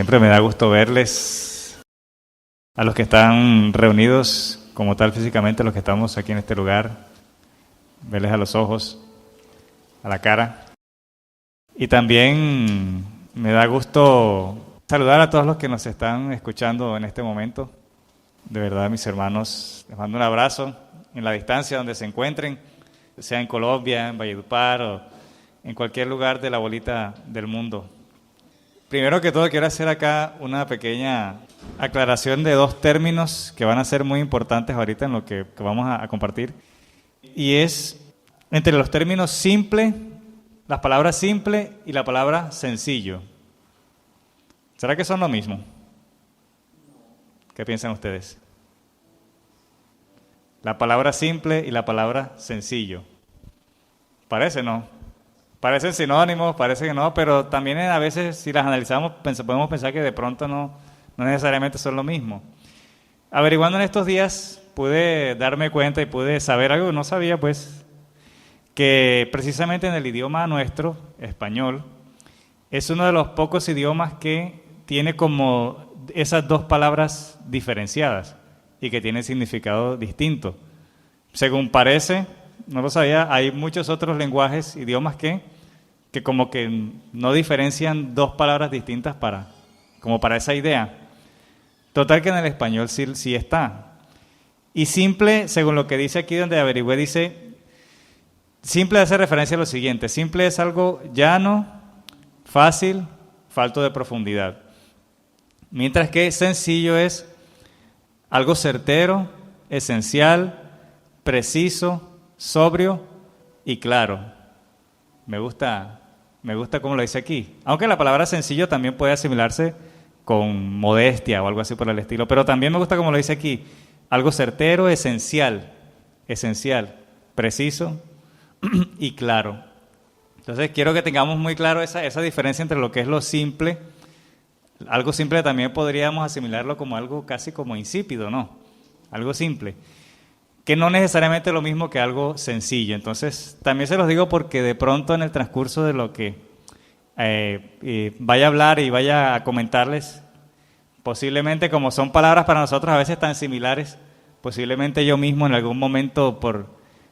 siempre me da gusto verles, a los que están reunidos como tal físicamente, los que estamos aquí en este lugar, verles a los ojos, a la cara. Y también me da gusto saludar a todos los que nos están escuchando en este momento. De verdad, mis hermanos, les mando un abrazo en la distancia donde se encuentren, sea en Colombia, en Valledupar o en cualquier lugar de la bolita del mundo. Primero que todo, quiero hacer acá una pequeña aclaración de dos términos que van a ser muy importantes ahorita en lo que vamos a compartir. Y es entre los términos simple, las palabras simple y la palabra sencillo. ¿Será que son lo mismo? ¿Qué piensan ustedes? La palabra simple y la palabra sencillo. Parece, ¿no? Parecen sinónimos, parece que no, pero también a veces si las analizamos podemos pensar que de pronto no necesariamente son lo mismo. Averiguando en estos días pude darme cuenta y pude saber algo que no sabía, pues, que precisamente en el idioma nuestro, español, es uno de los pocos idiomas que tiene como esas dos palabras diferenciadas y que tienen significado distinto. Según parece, no lo sabía, hay muchos otros lenguajes, idiomas que como que no diferencian dos palabras distintas como para esa idea. Total que en el español sí está. Y simple, según lo que dice aquí donde averigüé, dice, simple hace referencia a lo siguiente: simple es algo llano, fácil, falto de profundidad. Mientras que sencillo es algo certero, esencial, preciso, sobrio y claro. Me gusta cómo lo dice aquí. Aunque la palabra sencillo también puede asimilarse con modestia o algo así por el estilo. Pero también me gusta cómo lo dice aquí. Algo certero, esencial, preciso y claro. Entonces quiero que tengamos muy claro esa diferencia entre lo que es lo simple. Algo simple también podríamos asimilarlo como algo casi como insípido, ¿no? Algo simple, que no necesariamente es lo mismo que algo sencillo. Entonces, también se los digo porque de pronto en el transcurso de lo que vaya a hablar y vaya a comentarles, posiblemente como son palabras para nosotros a veces tan similares, posiblemente yo mismo en algún momento por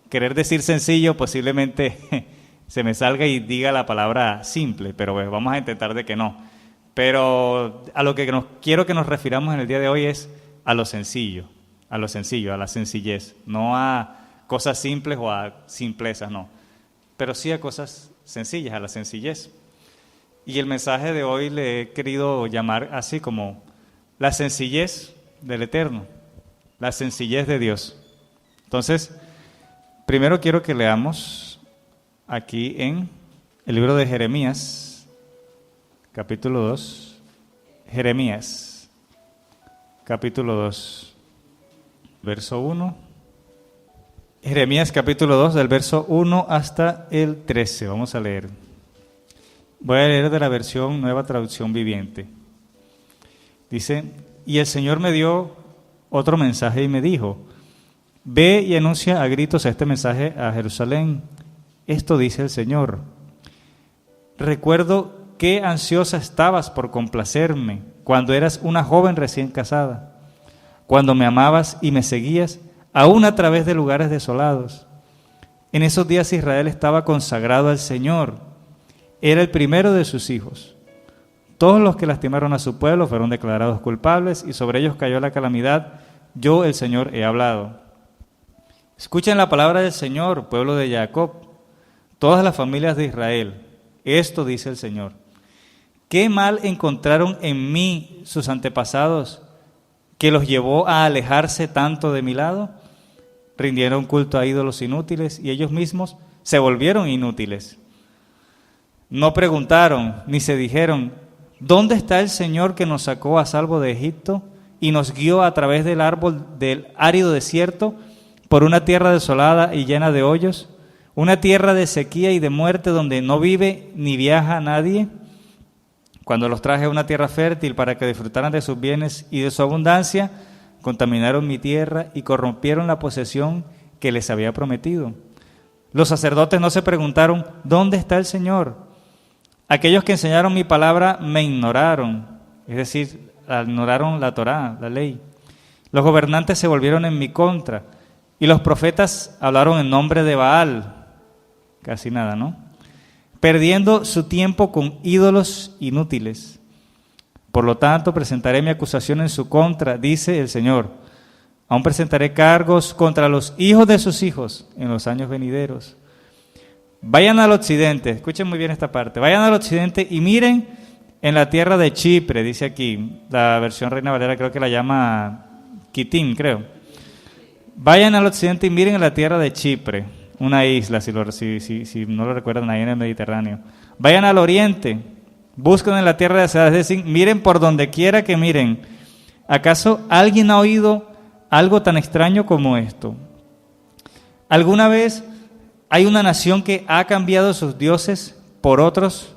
querer decir sencillo, posiblemente se me salga y diga la palabra simple, pero pues vamos a intentar de que no. Pero a lo que quiero que nos refiramos en el día de hoy es a lo sencillo, a la sencillez, no a cosas simples o a simplezas, no, pero sí a cosas sencillas, a la sencillez. Y el mensaje de hoy le he querido llamar así como la sencillez del Eterno, la sencillez de Dios. Entonces, primero quiero que leamos aquí en el libro de Jeremías, capítulo 2, Jeremías, capítulo 2, verso 1. Jeremías, capítulo 2, del verso 1 hasta el 13. Vamos a leer. Voy a leer de la versión Nueva Traducción Viviente. Dice, y el Señor me dio otro mensaje y me dijo, ve y anuncia a gritos este mensaje a Jerusalén. Esto dice el Señor. Recuerdo qué ansiosa estabas por complacerme cuando eras una joven recién casada, cuando me amabas y me seguías, aún a través de lugares desolados. En esos días Israel estaba consagrado al Señor, era el primero de sus hijos. Todos los que lastimaron a su pueblo fueron declarados culpables y sobre ellos cayó la calamidad. Yo, el Señor, he hablado. Escuchen la palabra del Señor, pueblo de Jacob, todas las familias de Israel. Esto dice el Señor. ¿Qué mal encontraron en mí sus antepasados que los llevó a alejarse tanto de mi lado? Rindieron culto a ídolos inútiles y ellos mismos se volvieron inútiles. No preguntaron ni se dijeron, ¿dónde está el Señor que nos sacó a salvo de Egipto y nos guió a través del árido desierto por una tierra desolada y llena de hoyos, una tierra de sequía y de muerte donde no vive ni viaja nadie? Cuando los traje a una tierra fértil para que disfrutaran de sus bienes y de su abundancia, contaminaron mi tierra y corrompieron la posesión que les había prometido. Los sacerdotes no se preguntaron, ¿dónde está el Señor? Aquellos que enseñaron mi palabra me ignoraron. es decir, ignoraron la Torá, la ley. Los gobernantes se volvieron en mi contra y los profetas hablaron en nombre de Baal. Casi nada, ¿no? Perdiendo su tiempo con ídolos inútiles. Por lo tanto, presentaré mi acusación en su contra, dice el Señor. Aún presentaré cargos contra los hijos de sus hijos en los años venideros. Vayan al occidente, escuchen muy bien esta parte, vayan al occidente y miren en la tierra de Chipre, dice aquí, la versión Reina Valera creo que la llama Kitín, creo. Vayan al occidente y miren en la tierra de Chipre, una isla, si no lo recuerdan, ahí en el Mediterráneo. Vayan al oriente, busquen en la tierra de Sedad, es decir, miren por donde quiera que miren. ¿Acaso alguien ha oído algo tan extraño como esto? ¿Alguna vez hay una nación que ha cambiado sus dioses por otros,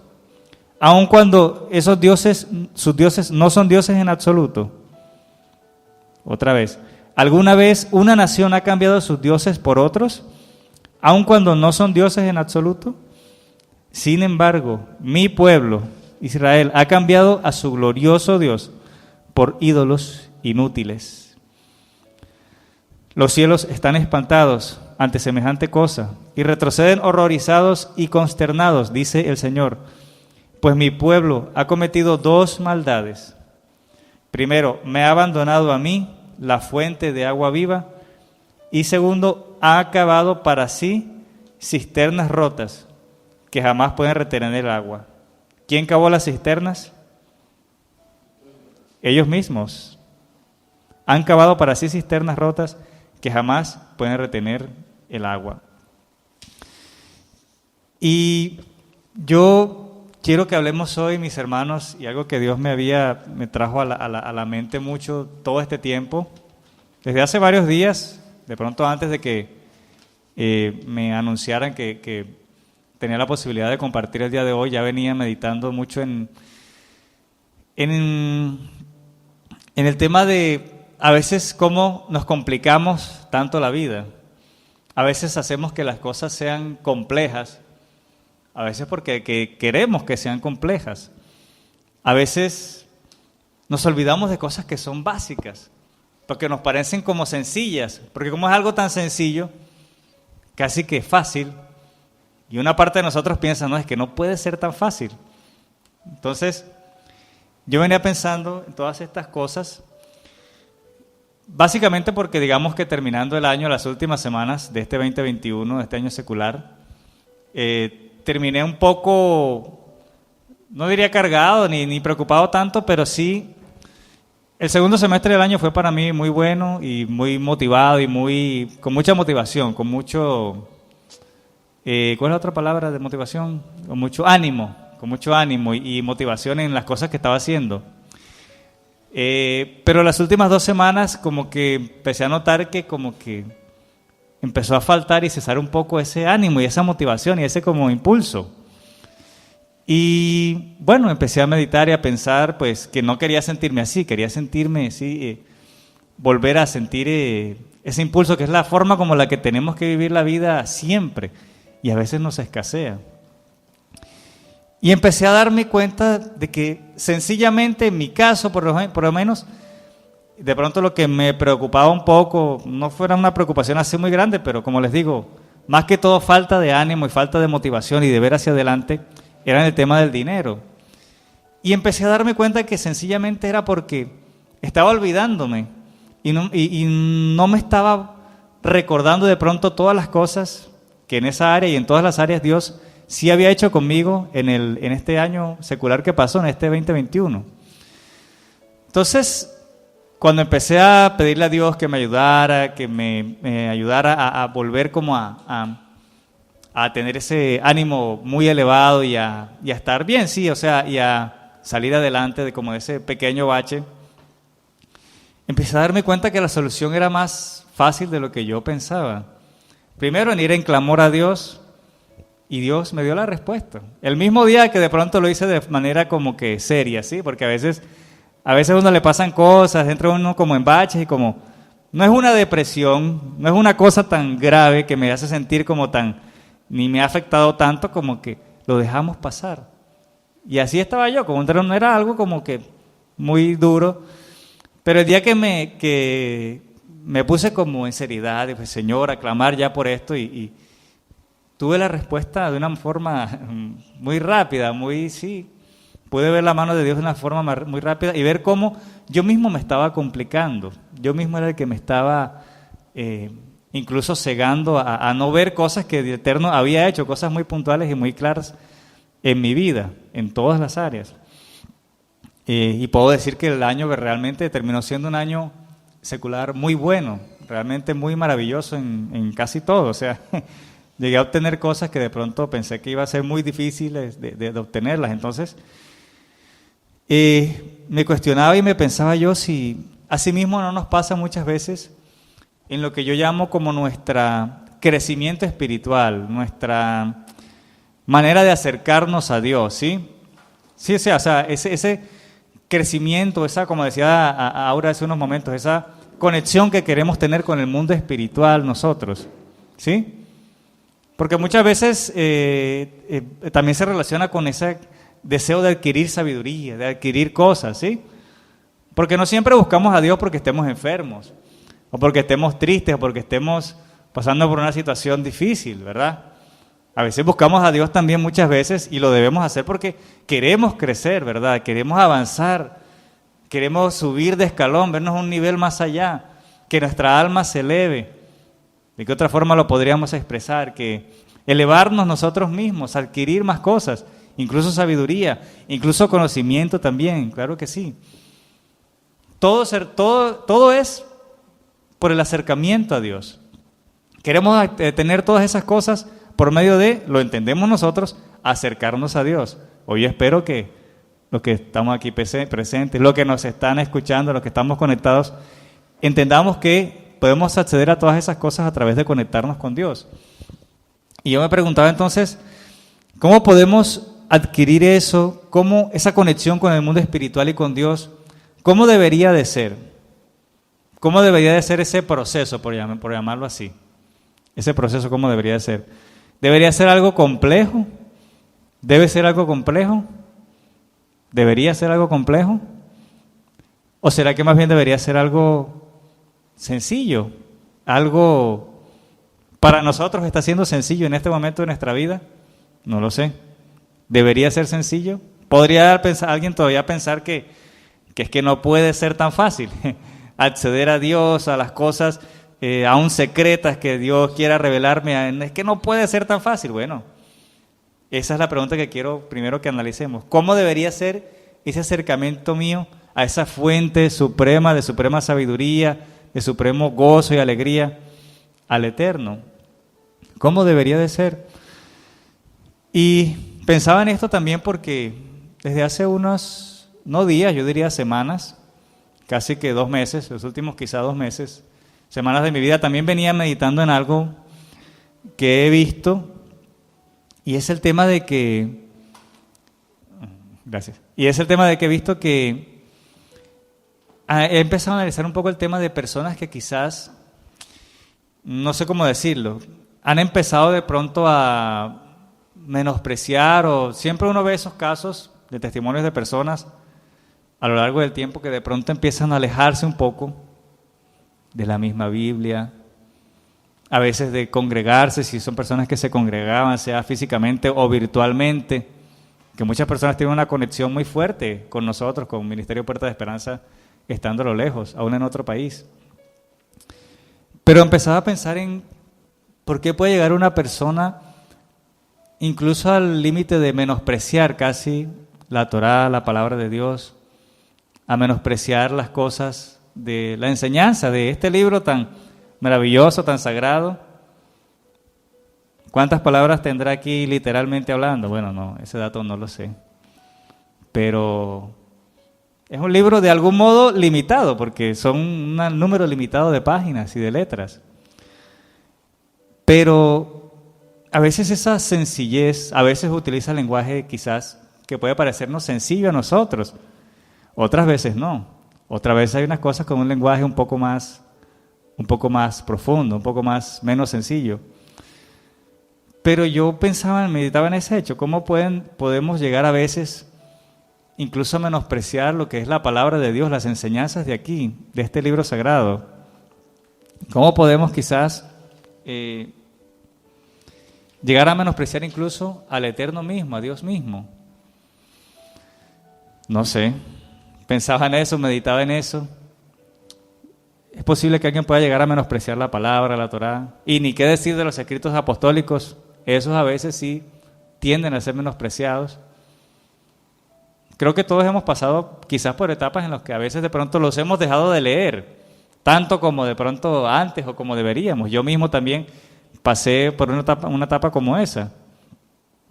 aun cuando esos dioses, sus dioses no son dioses en absoluto? Otra vez, ¿alguna vez una nación ha cambiado sus dioses por otros, aun cuando no son dioses en absoluto? Sin embargo, mi pueblo, Israel, ha cambiado a su glorioso Dios por ídolos inútiles. Los cielos están espantados ante semejante cosa y retroceden horrorizados y consternados, dice el Señor, pues mi pueblo ha cometido dos maldades. Primero, me ha abandonado a mí, la fuente de agua viva, y segundo, ha cavado para sí cisternas rotas que jamás pueden retener el agua. ¿Quién cavó las cisternas? Ellos mismos. Han cavado para sí cisternas rotas que jamás pueden retener el agua. Y yo quiero que hablemos hoy, mis hermanos, y algo que Dios me trajo a la mente mucho todo este tiempo, desde hace varios días, de pronto antes de que me anunciaran que tenía la posibilidad de compartir el día de hoy, ya venía meditando mucho en el tema de a veces cómo nos complicamos tanto la vida. A veces hacemos que las cosas sean complejas, a veces porque queremos que sean complejas. A veces nos olvidamos de cosas que son básicas, porque nos parecen como sencillas, porque como es algo tan sencillo, casi que fácil, y una parte de nosotros piensa, no, es que no puede ser tan fácil. Entonces, yo venía pensando en todas estas cosas, básicamente porque digamos que terminando el año, las últimas semanas de este 2021, de este año secular, terminé un poco, no diría cargado ni preocupado tanto, pero sí, el segundo semestre del año fue para mí muy bueno y muy motivado y con mucha motivación, con mucho, ¿cuál es la otra palabra de motivación? Con mucho ánimo y motivación en las cosas que estaba haciendo. Pero las últimas 2 semanas como que empecé a notar que como que empezó a faltar y cesar un poco ese ánimo y esa motivación y ese como impulso. Y bueno, empecé a meditar y a pensar pues que no quería sentirme así, quería sentirme así, volver a sentir ese impulso que es la forma como la que tenemos que vivir la vida siempre y a veces nos escasea. Y empecé a darme cuenta de que sencillamente en mi caso, por lo menos, de pronto lo que me preocupaba un poco, no fuera una preocupación así muy grande, pero como les digo, más que todo falta de ánimo y falta de motivación y de ver hacia adelante, era en el tema del dinero. Y empecé a darme cuenta que sencillamente era porque estaba olvidándome y no me estaba recordando de pronto todas las cosas que en esa área y en todas las áreas Dios sí había hecho conmigo en este año secular que pasó, en este 2021. Entonces, cuando empecé a pedirle a Dios que me ayudara, que me ayudara a volver como a tener ese ánimo muy elevado y a estar bien, sí, o sea, y a salir adelante de como ese pequeño bache, empecé a darme cuenta que la solución era más fácil de lo que yo pensaba. Primero, en ir en clamor a Dios, y Dios me dio la respuesta. El mismo día que de pronto lo hice de manera como que seria, ¿sí? Porque a veces a uno le pasan cosas, entra uno como en baches y como... No es una depresión, no es una cosa tan grave que me hace sentir como ni me ha afectado tanto como que lo dejamos pasar. Y así estaba yo, como no era algo como que muy duro. Pero el día que me puse como en seriedad, dije, Señor, a clamar ya por esto y tuve la respuesta de una forma muy rápida, sí. Pude ver la mano de Dios de una forma muy rápida y ver cómo yo mismo me estaba complicando. Yo mismo era el que me estaba incluso cegando a no ver cosas que el Eterno había hecho, cosas muy puntuales y muy claras en mi vida, en todas las áreas. Y puedo decir que el año que realmente terminó siendo un año secular muy bueno, realmente muy maravilloso en casi todo. O sea, llegué a obtener cosas que de pronto pensé que iba a ser muy difíciles de obtenerlas. Entonces, me cuestionaba y me pensaba yo si asimismo no nos pasa muchas veces en lo que yo llamo como nuestro crecimiento espiritual, nuestra manera de acercarnos a Dios, ¿sí? Sí, o sea, ese crecimiento, esa, como decía Aura hace unos momentos, esa conexión que queremos tener con el mundo espiritual nosotros, ¿sí? Porque muchas veces también se relaciona con ese deseo de adquirir sabiduría, de adquirir cosas, ¿sí? Porque no siempre buscamos a Dios porque estemos enfermos, o porque estemos tristes, o porque estemos pasando por una situación difícil, ¿verdad? A veces buscamos a Dios también muchas veces y lo debemos hacer porque queremos crecer, ¿verdad? Queremos avanzar, queremos subir de escalón, vernos a un nivel más allá, que nuestra alma se eleve. ¿De qué otra forma lo podríamos expresar? Que elevarnos nosotros mismos, adquirir más cosas, incluso sabiduría, incluso conocimiento también, claro que sí. Todo es por el acercamiento a Dios. Queremos tener todas esas cosas por medio de, lo entendemos nosotros, acercarnos a Dios. Hoy espero que los que estamos aquí presentes, los que nos están escuchando, los que estamos conectados, entendamos que podemos acceder a todas esas cosas a través de conectarnos con Dios. Y yo me preguntaba entonces, ¿cómo podemos adquirir eso? ¿Cómo esa conexión con el mundo espiritual y con Dios? ¿Cómo debería de ser? ¿Cómo debería de ser ese proceso, por llamarlo así? Ese proceso, ¿cómo debería de ser? ¿Debería ser algo complejo? ¿Debe ser algo complejo? ¿Debería ser algo complejo? ¿O será que más bien debería ser algo sencillo? Algo para nosotros está siendo sencillo en este momento de nuestra vida. No lo sé. ¿Debería ser sencillo? ¿Podría alguien todavía pensar que es que no puede ser tan fácil acceder a Dios, a las cosas aún secretas que Dios quiera revelarme? Es que no puede ser tan fácil. Bueno, esa es la pregunta que quiero primero que analicemos. ¿Cómo debería ser ese acercamiento mío a esa fuente suprema, de suprema sabiduría, de supremo gozo y alegría, al Eterno? ¿Cómo debería de ser? Y pensaba en esto también porque desde hace unos, no días, yo diría semanas, casi que 2 meses, los últimos quizá 2 meses, semanas de mi vida, también venía meditando en algo que he visto, y es el tema de que, gracias, y es el tema de que he visto que he empezado a analizar un poco el tema de personas que quizás, no sé cómo decirlo, han empezado de pronto a menospreciar, o siempre uno ve esos casos de testimonios de personas a lo largo del tiempo que de pronto empiezan a alejarse un poco de la misma Biblia, a veces de congregarse, si son personas que se congregaban, sea físicamente o virtualmente, que muchas personas tienen una conexión muy fuerte con nosotros, con Ministerio Puerta de Esperanza, estando a lo lejos, aún en otro país. Pero empezaba a pensar en por qué puede llegar una persona incluso al límite de menospreciar casi la Torá, la palabra de Dios, a menospreciar las cosas de la enseñanza de este libro tan maravilloso, tan sagrado. ¿Cuántas palabras tendrá aquí literalmente hablando? Bueno, no, ese dato no lo sé. Pero es un libro de algún modo limitado, porque son un número limitado de páginas y de letras. Pero a veces esa sencillez, a veces utiliza lenguaje quizás que puede parecernos sencillo a nosotros, otras veces no. Otras veces hay unas cosas con un lenguaje un poco más profundo, un poco menos sencillo. Pero yo meditaba en ese hecho, cómo podemos llegar a veces incluso menospreciar lo que es la palabra de Dios, las enseñanzas de aquí, de este libro sagrado. ¿Cómo podemos quizás llegar a menospreciar incluso al Eterno mismo, a Dios mismo? No sé, pensaba en eso, meditaba en eso. Es posible que alguien pueda llegar a menospreciar la palabra, la Torá, y ni qué decir de los escritos apostólicos, esos a veces sí tienden a ser menospreciados. Creo que todos hemos pasado quizás por etapas en las que a veces de pronto los hemos dejado de leer, tanto como de pronto antes o como deberíamos. Yo mismo también pasé por una etapa como esa.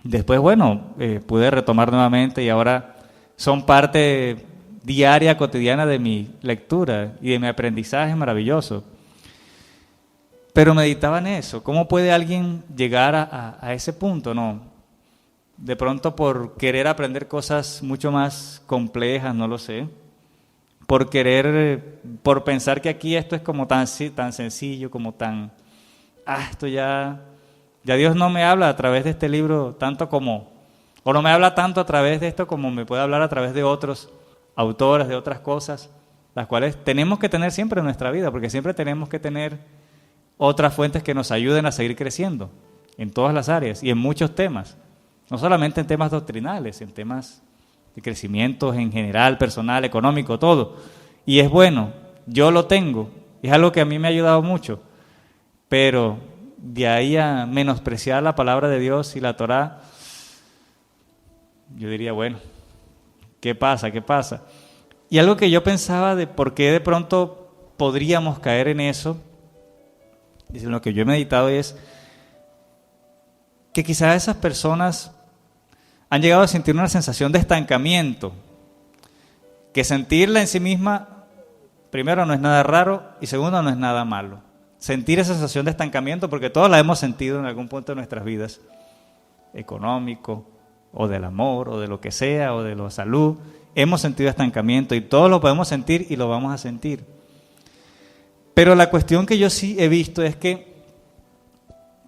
Después, bueno, pude retomar nuevamente y ahora son parte diaria, cotidiana de mi lectura y de mi aprendizaje maravilloso. Pero meditaba en eso. ¿Cómo puede alguien llegar a ese punto? No. De pronto por querer aprender cosas mucho más complejas, no lo sé. Por pensar que aquí esto es como tan sencillo, como tan... esto ya Dios no me habla a través de este libro tanto como... O no me habla tanto a través de esto como me puede hablar a través de otros autores, de otras cosas, las cuales tenemos que tener siempre en nuestra vida, porque siempre tenemos que tener otras fuentes que nos ayuden a seguir creciendo en todas las áreas y en muchos temas, no solamente en temas doctrinales, en temas de crecimiento en general, personal, económico, todo. Y es bueno, yo lo tengo, es algo que a mí me ha ayudado mucho, pero de ahí a menospreciar la palabra de Dios y la Torá, yo diría, bueno, ¿qué pasa? ¿Qué pasa? Y algo que yo pensaba de por qué de pronto podríamos caer en eso, y en lo que yo he meditado, es que quizás esas personas han llegado a sentir una sensación de estancamiento, que sentirla en sí misma, primero, no es nada raro y segundo, no es nada malo. Sentir esa sensación de estancamiento, porque todos la hemos sentido en algún punto de nuestras vidas, económico, o del amor, o de lo que sea, o de la salud, hemos sentido estancamiento y todos lo podemos sentir y lo vamos a sentir. Pero la cuestión que yo sí he visto es que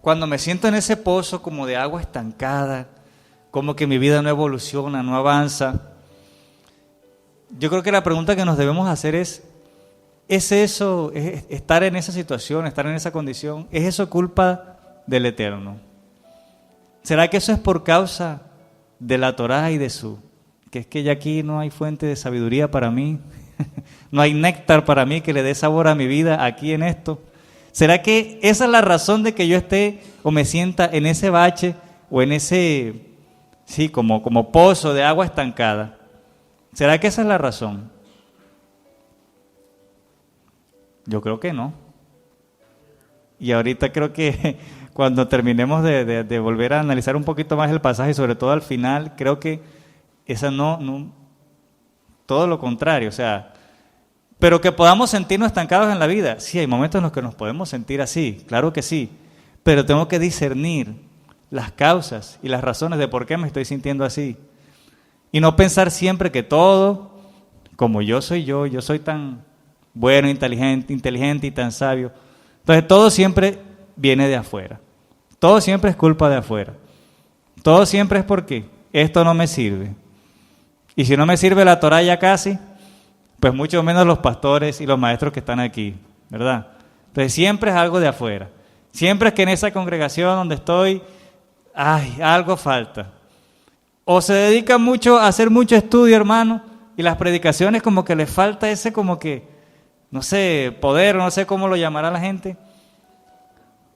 cuando me siento en ese pozo como de agua estancada, como que mi vida no evoluciona, no avanza, yo creo que la pregunta que nos debemos hacer ¿es eso, es estar en esa situación, estar en esa condición, es eso culpa del Eterno? ¿Será que eso es por causa de la Torá y que es que ya aquí no hay fuente de sabiduría para mí, no hay néctar para mí que le dé sabor a mi vida aquí en esto? ¿Será que esa es la razón de que yo esté o me sienta en ese bache o en ese, sí, como pozo de agua estancada? ¿Será que esa es la razón? Yo creo que no. Y ahorita creo que cuando terminemos de volver a analizar un poquito más el pasaje, sobre todo al final, creo que esa no, todo lo contrario, o sea, pero que podamos sentirnos estancados en la vida. Sí, hay momentos en los que nos podemos sentir así, claro que sí, pero tengo que discernir las causas y las razones de por qué me estoy sintiendo así. Y no pensar siempre que todo, como yo soy tan bueno, inteligente y tan sabio. Entonces todo siempre viene de afuera. Todo siempre es culpa de afuera. Todo siempre es porque esto no me sirve. Y si no me sirve la Torá ya casi, pues mucho menos los pastores y los maestros que están aquí, ¿verdad? Entonces siempre es algo de afuera. Siempre es que en esa congregación donde estoy, algo falta. O se dedica mucho a hacer mucho estudio, hermano, y las predicaciones como que les falta ese como que, no sé, poder, no sé cómo lo llamará la gente.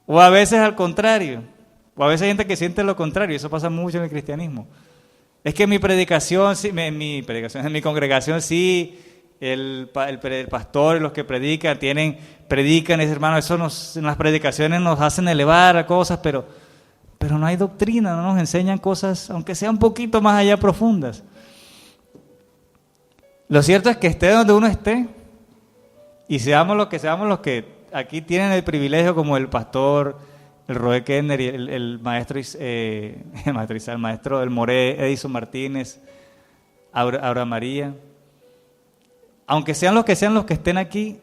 O a veces al contrario, o a veces hay gente que siente lo contrario, y eso pasa mucho en el cristianismo. Es que mi predicación, en mi congregación sí, el pastor y los que predican, predican, y hermano, en las predicaciones nos hacen elevar a cosas, pero no hay doctrina, no nos enseñan cosas, aunque sean un poquito más allá profundas. Lo cierto es que esté donde uno esté, y seamos los que aquí tienen el privilegio, como el pastor, el Roe Kenner y el maestro, el maestro del Moré, Edison Martínez, Aura María. Aunque sean los que estén aquí,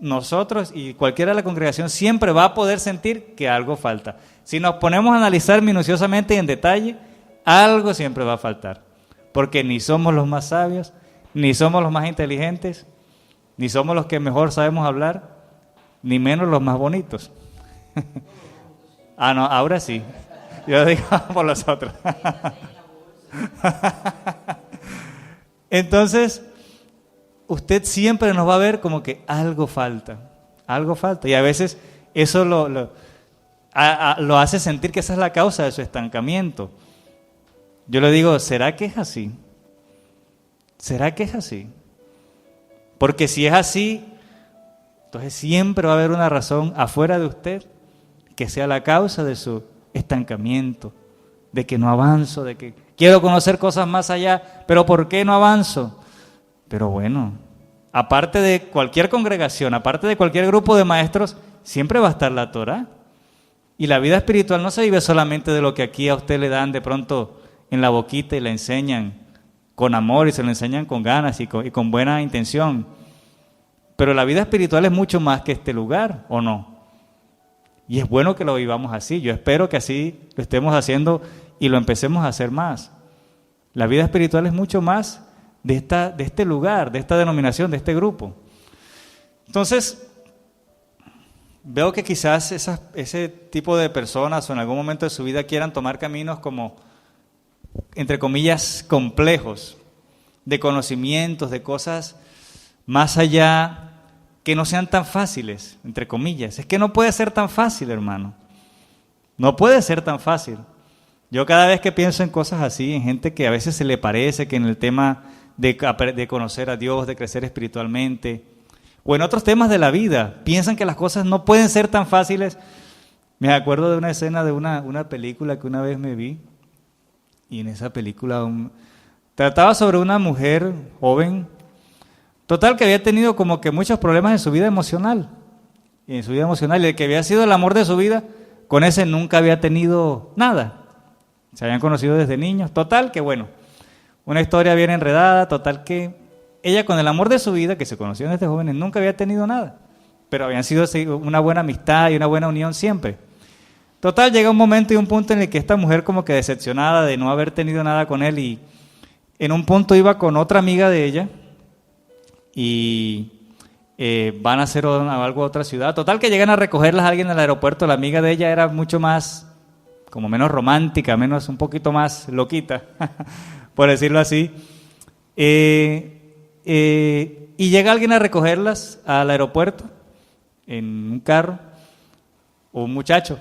nosotros y cualquiera de la congregación siempre va a poder sentir que algo falta. Si nos ponemos a analizar minuciosamente y en detalle, algo siempre va a faltar. porque ni somos los más sabios, ni somos los más inteligentes, ni somos los que mejor sabemos hablar, ni menos los más bonitos. Ah, no, ahora sí. Yo digo por los otros. Entonces, usted siempre nos va a ver como que algo falta. Y a veces eso lo hace sentir que esa es la causa de su estancamiento. Yo le digo, ¿será que es así? ¿Será que es así? Porque si es así, entonces siempre va a haber una razón afuera de usted que sea la causa de su estancamiento, de que no avanzo, de que quiero conocer cosas más allá, pero ¿por qué no avanzo? Pero bueno, aparte de cualquier congregación, aparte de cualquier grupo de maestros, siempre va a estar la Torá. Y la vida espiritual no se vive solamente de lo que aquí a usted le dan de pronto en la boquita y le enseñan con amor y se lo enseñan con ganas y con buena intención. Pero la vida espiritual es mucho más que este lugar, ¿o no? Y es bueno que lo vivamos así. Yo espero que así lo estemos haciendo y lo empecemos a hacer más. La vida espiritual es mucho más de este lugar, de esta denominación, de este grupo. Entonces, veo que quizás ese tipo de personas o en algún momento de su vida quieran tomar caminos como, entre comillas, complejos, de conocimientos, de cosas más allá que no sean tan fáciles, entre comillas. Es que no puede ser tan fácil, hermano. No puede ser tan fácil. Yo cada vez que pienso en cosas así, en gente que a veces se le parece que en el tema de conocer a Dios, de crecer espiritualmente, o en otros temas de la vida, piensan que las cosas no pueden ser tan fáciles. Me acuerdo de una escena de una película que una vez me vi, y en esa película trataba sobre una mujer joven, total, que había tenido como que muchos problemas en su vida emocional. Y el que había sido el amor de su vida, con ese nunca había tenido nada. Se habían conocido desde niños. Total, que bueno, una historia bien enredada. Total, que ella con el amor de su vida, que se conoció desde jóvenes, nunca había tenido nada. Pero habían sido una buena amistad y una buena unión siempre. Total, llega un momento y un punto en el que esta mujer como que decepcionada de no haber tenido nada con él, y en un punto iba con otra amiga de ella, y van a hacer algo a otra ciudad. Total, que llegan a recogerlas a alguien en el aeropuerto. La amiga de ella era mucho más, como menos romántica, un poquito más loquita, por decirlo así. Y llega alguien a recogerlas al aeropuerto en un carro, un muchacho.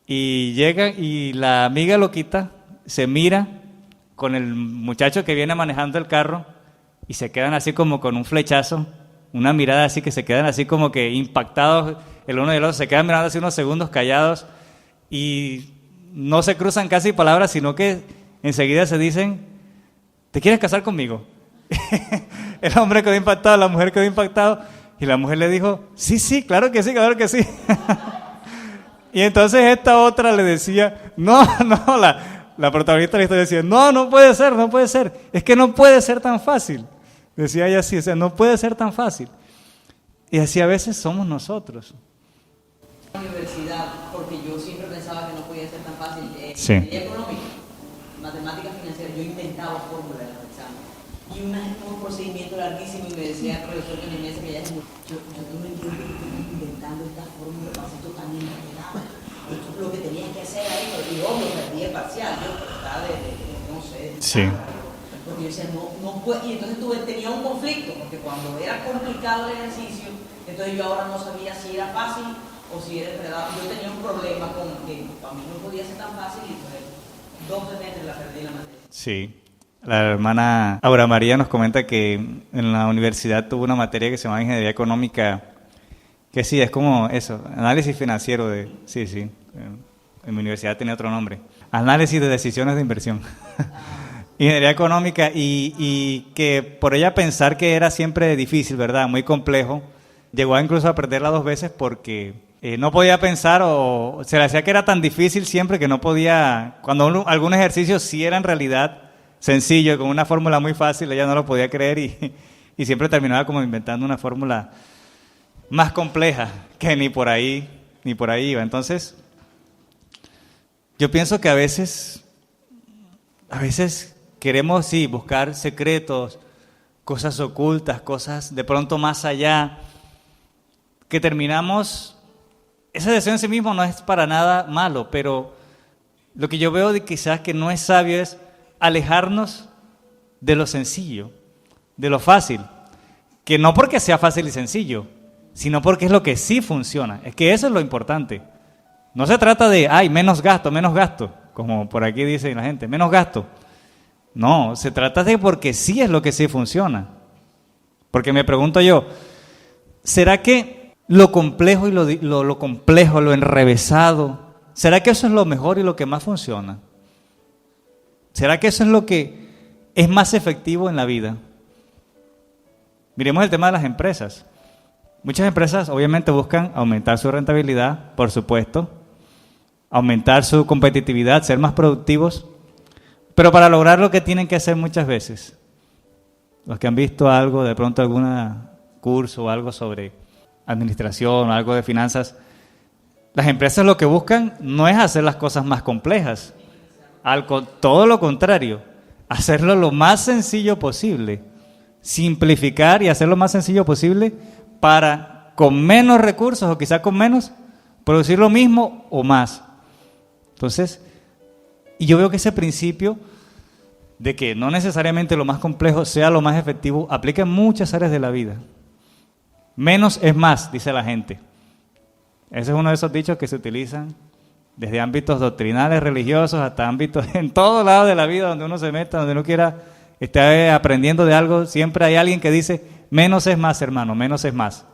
Y llega y la amiga loquita se mira con el muchacho que viene manejando el carro, y se quedan así como con un flechazo, una mirada así que se quedan así como que impactados el uno y el otro, se quedan mirando así unos segundos callados y no se cruzan casi palabras, sino que enseguida se dicen, ¿te quieres casar conmigo? El hombre quedó impactado, la mujer quedó impactada, y la mujer le dijo, sí, claro que sí, claro que sí. Y entonces esta otra le decía, no, la protagonista de la historia decía, no puede ser, es que no puede ser tan fácil. Decía ella así, o sea, no puede ser tan fácil. Y así a veces somos nosotros. La universidad, porque yo siempre pensaba que no podía ser tan fácil. Sí. Ingeniería económica, matemáticas financieras, yo inventaba fórmulas en los exámenes. Y un procedimiento larguísimo, y me decía el profesor que me decía que ya yo no entiendo que estoy inventando estas fórmulas para esto tan enredado. Lo que tenía que hacer ahí, y obvio, perdí el parcial, yo estaba no sé. Sí. Porque yo decía, no puedo, y entonces tenía un conflicto, porque cuando era complicado el ejercicio, entonces yo ahora no sabía si era fácil o si era enredado. Yo tenía un problema con que para mí no podía ser tan fácil, y pues 2 semestres la perdí la materia. Sí. La hermana Aura María nos comenta que en la universidad tuvo una materia que se llama Ingeniería Económica, que sí, es como eso, análisis financiero sí, en mi universidad tenía otro nombre, análisis de decisiones de inversión. Ingeniería Económica, y que por ella pensar que era siempre difícil, ¿verdad? Muy complejo, llegó incluso a perderla 2 veces porque no podía pensar, o se le hacía que era tan difícil siempre que no podía, cuando algún ejercicio sí era en realidad sencillo, con una fórmula muy fácil, ella no lo podía creer, y siempre terminaba como inventando una fórmula más compleja que ni por ahí iba. Entonces, yo pienso que a veces queremos, sí, buscar secretos, cosas ocultas, cosas de pronto más allá, que terminamos, ese deseo en sí mismo no es para nada malo, pero lo que yo veo de quizás que no es sabio es alejarnos de lo sencillo, de lo fácil, que no porque sea fácil y sencillo, sino porque es lo que sí funciona, es que eso es lo importante. No se trata de, menos gasto, como por aquí dice la gente, menos gasto. No, se trata de porque sí es lo que sí funciona. Porque me pregunto yo, ¿será que lo complejo y lo complejo, lo enrevesado, será que eso es lo mejor y lo que más funciona? ¿Será que eso es lo que es más efectivo en la vida? Miremos el tema de las empresas. Muchas empresas obviamente buscan aumentar su rentabilidad, por supuesto, aumentar su competitividad, ser más productivos, pero para lograrlo, ¿qué tienen que hacer muchas veces? Los que han visto algo, de pronto algún curso o algo sobre administración o algo de finanzas, las empresas lo que buscan no es hacer las cosas más complejas, todo lo contrario, hacerlo lo más sencillo posible, simplificar y hacerlo lo más sencillo posible para, con menos recursos o quizá con menos, producir lo mismo o más. Entonces, y yo veo que ese principio de que no necesariamente lo más complejo sea lo más efectivo, aplica en muchas áreas de la vida. Menos es más, dice la gente. Ese es uno de esos dichos que se utilizan desde ámbitos doctrinales, religiosos, hasta ámbitos en todo lado de la vida donde uno se meta, donde uno quiera estar aprendiendo de algo, siempre hay alguien que dice, menos es más, hermano, menos es más.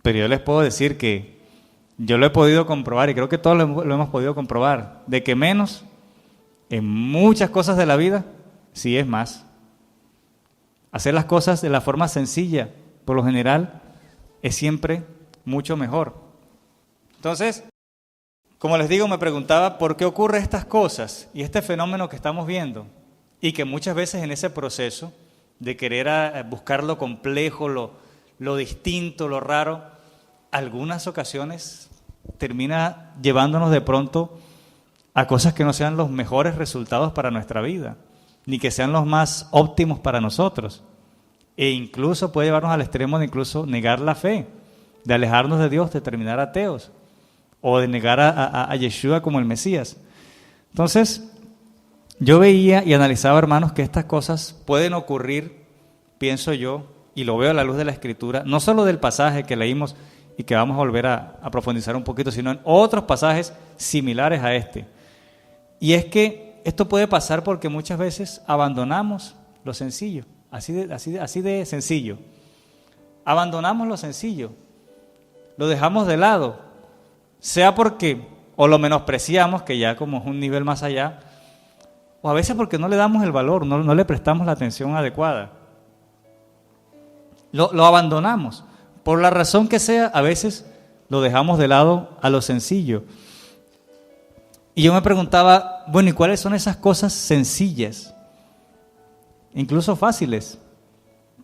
Pero yo les puedo decir que yo lo he podido comprobar, y creo que todos lo hemos podido comprobar, de que menos en muchas cosas de la vida sí es más. Hacer las cosas de la forma sencilla, por lo general, es siempre mucho mejor. Entonces, como les digo, me preguntaba por qué ocurre estas cosas y este fenómeno que estamos viendo, y que muchas veces en ese proceso de querer buscar lo complejo, lo distinto, lo raro, algunas ocasiones termina llevándonos de pronto a cosas que no sean los mejores resultados para nuestra vida, ni que sean los más óptimos para nosotros. E incluso puede llevarnos al extremo de incluso negar la fe, de alejarnos de Dios, de terminar ateos, o de negar a Yeshua como el Mesías. Entonces, yo veía y analizaba, hermanos, que estas cosas pueden ocurrir, pienso yo, y lo veo a la luz de la Escritura, no solo del pasaje que leímos y que vamos a volver a profundizar un poquito, sino en otros pasajes similares a este. Y es que esto puede pasar porque muchas veces abandonamos lo sencillo, así de sencillo. Abandonamos lo sencillo, lo dejamos de lado, sea porque o lo menospreciamos, que ya como es un nivel más allá, o a veces porque no le damos el valor, no le prestamos la atención adecuada. Lo abandonamos. Por la razón que sea, a veces lo dejamos de lado a lo sencillo. Y yo me preguntaba, bueno, ¿y cuáles son esas cosas sencillas? Incluso fáciles,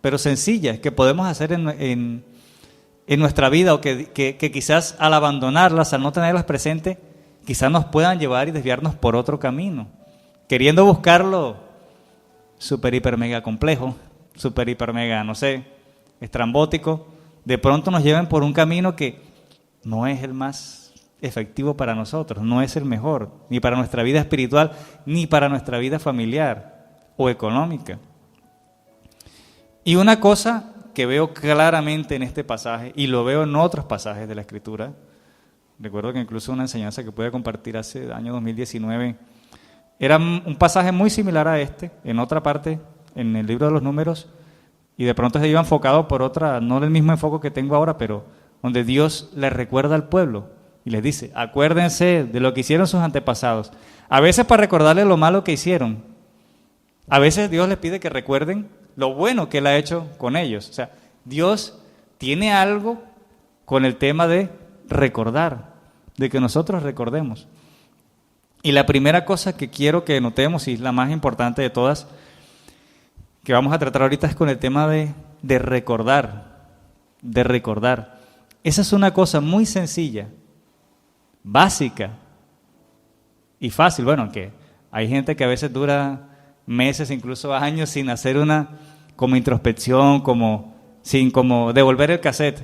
pero sencillas, que podemos hacer en nuestra vida, o que quizás al abandonarlas, al no tenerlas presentes, quizás nos puedan llevar y desviarnos por otro camino, queriendo buscarlo súper, hiper, mega complejo, súper, hiper, mega, no sé, estrambótico, de pronto nos lleven por un camino que no es el más efectivo para nosotros, no es el mejor, ni para nuestra vida espiritual, ni para nuestra vida familiar o económica. Y una cosa que veo claramente en este pasaje, y lo veo en otros pasajes de la Escritura, recuerdo que incluso una enseñanza que pude compartir hace el año 2019, era un pasaje muy similar a este, en otra parte, en el libro de los Números, y de pronto se iba enfocado por otra, no el mismo enfoque que tengo ahora, pero donde Dios le recuerda al pueblo y les dice, acuérdense de lo que hicieron sus antepasados. A veces para recordarles lo malo que hicieron, a veces Dios les pide que recuerden lo bueno que Él ha hecho con ellos. O sea, Dios tiene algo con el tema de recordar, de que nosotros recordemos. Y la primera cosa que quiero que notemos, y es la más importante de todas, que vamos a tratar ahorita, es con el tema de recordar, de recordar. Esa es una cosa muy sencilla, básica y fácil. Bueno, que hay gente que a veces dura meses, incluso años, sin hacer una como introspección, sin devolver el cassette.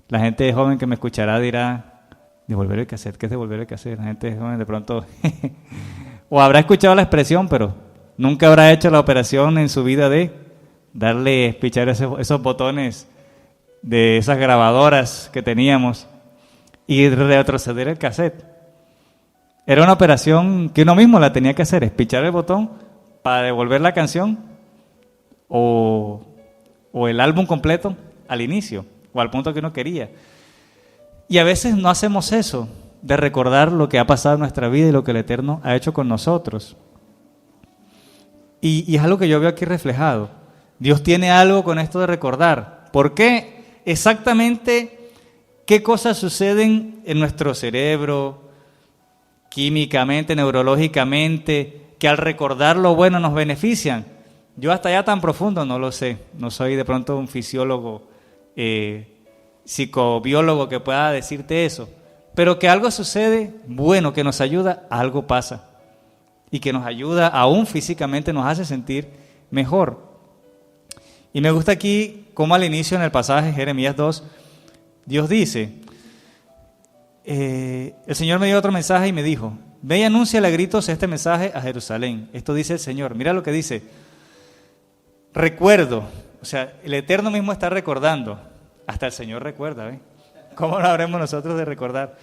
La gente joven que me escuchará dirá, ¿devolver el cassette? ¿Qué es devolver el cassette? La gente joven de pronto o habrá escuchado la expresión, pero nunca habrá hecho la operación en su vida de darle, pichar esos botones de esas grabadoras que teníamos y retroceder el cassette. Era una operación que uno mismo la tenía que hacer, es pichar el botón para devolver la canción o el álbum completo al inicio o al punto que uno quería. Y a veces no hacemos eso, de recordar lo que ha pasado en nuestra vida y lo que el Eterno ha hecho con nosotros. Y es algo que yo veo aquí reflejado. Dios tiene algo con esto de recordar. ¿Por qué? Exactamente qué cosas suceden en nuestro cerebro, químicamente, neurológicamente, que al recordar lo bueno nos benefician. Yo hasta allá tan profundo no lo sé. No soy de pronto un fisiólogo, psicobiólogo que pueda decirte eso. Pero que algo sucede bueno, que nos ayuda, algo pasa. Y que nos ayuda, aún físicamente, nos hace sentir mejor. Y me gusta aquí cómo al inicio en el pasaje Jeremías 2, Dios dice, el Señor me dio otro mensaje y me dijo, ve y anúnciale a gritos este mensaje a Jerusalén. Esto dice el Señor. Mira lo que dice. Recuerdo, o sea, el Eterno mismo está recordando. Hasta el Señor recuerda, ¿ves? ¿Cómo lo habremos nosotros de recordar?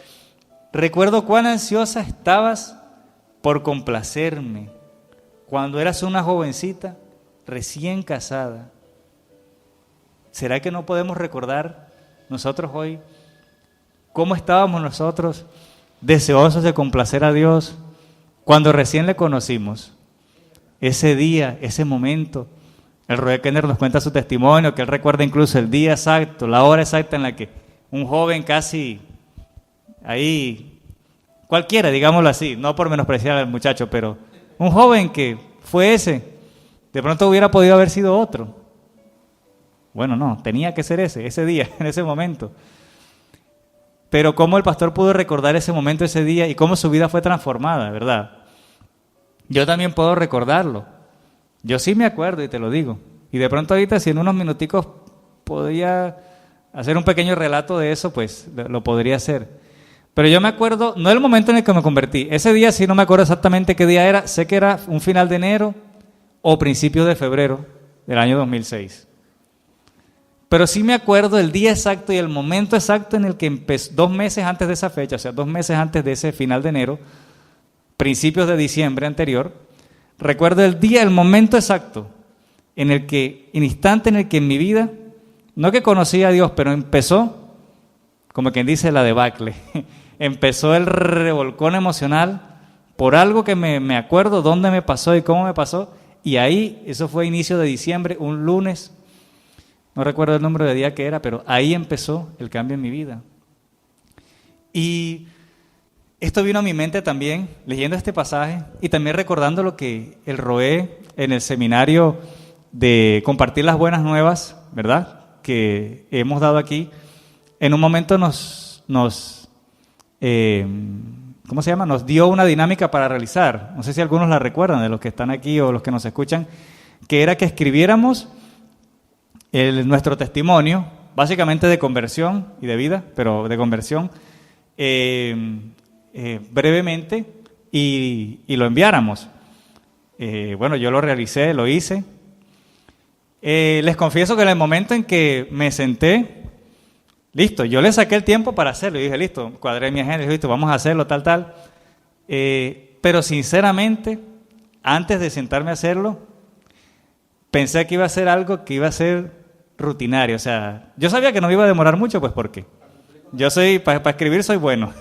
Recuerdo cuán ansiosa estabas por complacerme cuando eras una jovencita recién casada. ¿Será que no podemos recordar nosotros hoy cómo estábamos nosotros deseosos de complacer a Dios cuando recién le conocimos? Ese día, ese momento. El Roe Kenner nos cuenta su testimonio, que él recuerda incluso el día exacto, la hora exacta en la que un joven casi ahí, cualquiera, digámoslo así, no por menospreciar al muchacho, pero un joven que fue ese, de pronto hubiera podido haber sido otro. Bueno, no, tenía que ser ese día, en ese momento. Pero cómo el pastor pudo recordar ese momento, ese día, y cómo su vida fue transformada, ¿verdad? Yo también puedo recordarlo. Yo sí me acuerdo y te lo digo. Y de pronto ahorita, si en unos minuticos podía hacer un pequeño relato de eso, pues lo podría hacer. Pero yo me acuerdo, no el momento en el que me convertí. Ese día sí no me acuerdo exactamente qué día era. Sé que era un final de enero o principios de febrero del año 2006. Pero sí me acuerdo el día exacto y el momento exacto en el que empezó, 2 meses antes de esa fecha, o sea, 2 meses antes de ese final de enero, principios de diciembre anterior, recuerdo el día, el momento exacto en el que, el instante en el que en mi vida, no que conocí a Dios, pero empezó, como quien dice, la debacle, empezó el revolcón emocional por algo que me acuerdo dónde me pasó y cómo me pasó, y ahí, eso fue inicio de diciembre, un lunes, no recuerdo el número de día que era, pero ahí empezó el cambio en mi vida. Y esto vino a mi mente también, leyendo este pasaje, y también recordando lo que el Roé en el seminario de compartir las buenas nuevas, ¿verdad?, que hemos dado aquí, en un momento nos dio una dinámica para realizar. No sé si algunos la recuerdan, de los que están aquí o los que nos escuchan, que era que escribiéramos nuestro testimonio, básicamente de conversión y de vida, pero de conversión, brevemente y lo enviáramos. Bueno, yo lo realicé, lo hice. Les confieso que en el momento en que me senté, listo, yo le saqué el tiempo para hacerlo y dije, listo, cuadré mi agenda, listo, vamos a hacerlo, tal. Pero sinceramente, antes de sentarme a hacerlo, pensé que iba a ser algo que iba a ser rutinario. O sea, yo sabía que no me iba a demorar mucho, pues porque yo soy, para escribir soy bueno.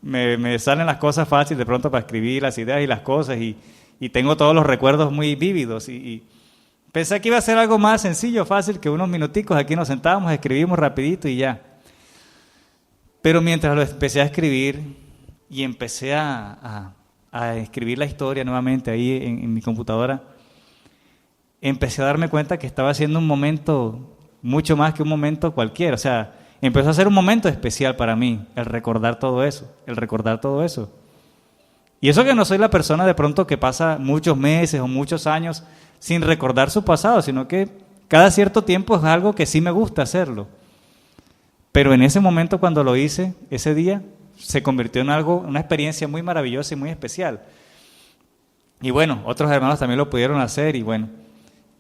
me salen las cosas fáciles de pronto para escribir las ideas y las cosas y tengo todos los recuerdos muy vívidos y pensé que iba a ser algo más sencillo, fácil, que unos minuticos aquí nos sentábamos, escribimos rapidito y ya. Pero mientras lo empecé a escribir y empecé a escribir la historia nuevamente ahí en mi computadora, empecé a darme cuenta que estaba haciendo un momento mucho más que un momento cualquiera. O sea, empezó a ser un momento especial para mí, el recordar todo eso. Y eso que no soy la persona de pronto que pasa muchos meses o muchos años sin recordar su pasado, sino que cada cierto tiempo es algo que sí me gusta hacerlo. Pero en ese momento cuando lo hice, ese día, se convirtió en algo, una experiencia muy maravillosa y muy especial. Y bueno, otros hermanos también lo pudieron hacer y bueno.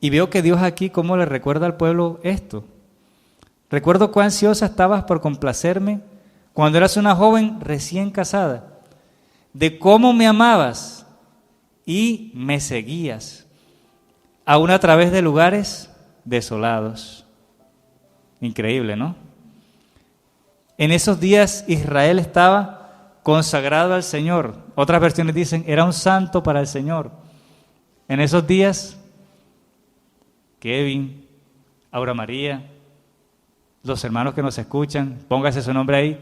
Y veo que Dios aquí, ¿cómo le recuerda al pueblo esto? Recuerdo cuán ansiosa estabas por complacerme cuando eras una joven recién casada, de cómo me amabas y me seguías, aún a través de lugares desolados. Increíble, ¿no? En esos días Israel estaba consagrado al Señor. Otras versiones dicen, era un santo para el Señor. En esos días, Kevin, Aura María, los hermanos que nos escuchan, póngase su nombre ahí.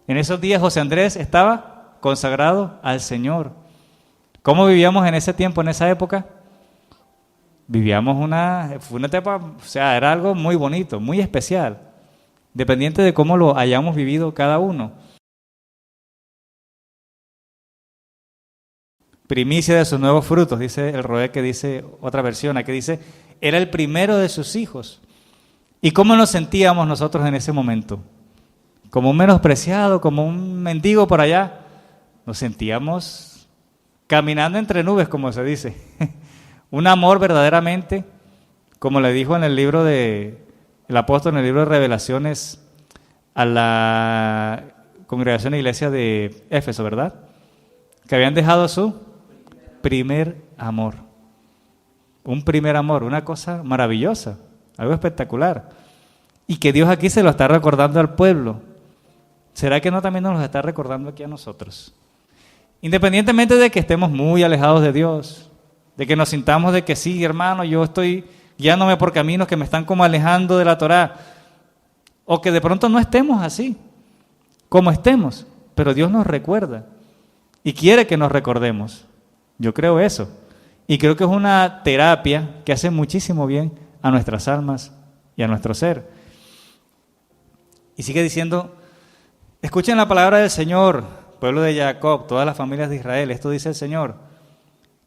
En esos días José Andrés estaba consagrado al Señor. ¿Cómo vivíamos en ese tiempo, en esa época? Vivíamos fue una etapa, o sea, era algo muy bonito, muy especial, dependiente de cómo lo hayamos vivido cada uno. Primicia de sus nuevos frutos, dice el Roé, que dice otra versión, aquí dice, era el primero de sus hijos. ¿Y cómo nos sentíamos nosotros en ese momento? Como un menospreciado, como un mendigo por allá. Nos sentíamos caminando entre nubes, como se dice. Un amor verdaderamente, como le dijo en el libro el apóstol, en el libro de Revelaciones, a la congregación de iglesia de Éfeso, ¿verdad? Que habían dejado su primer amor. Un primer amor, una cosa maravillosa, algo espectacular. Y que Dios aquí se lo está recordando al pueblo. ¿Será que no también nos lo está recordando aquí a nosotros? Independientemente de que estemos muy alejados de Dios, de que nos sintamos de que sí, hermano, yo estoy guiándome por caminos que me están como alejando de la Torá, o que de pronto no estemos así, como estemos, pero Dios nos recuerda y quiere que nos recordemos. Yo creo eso. Y creo que es una terapia que hace muchísimo bien a nuestras almas y a nuestro ser. Y sigue diciendo, escuchen la palabra del Señor, pueblo de Jacob, todas las familias de Israel. Esto dice el Señor.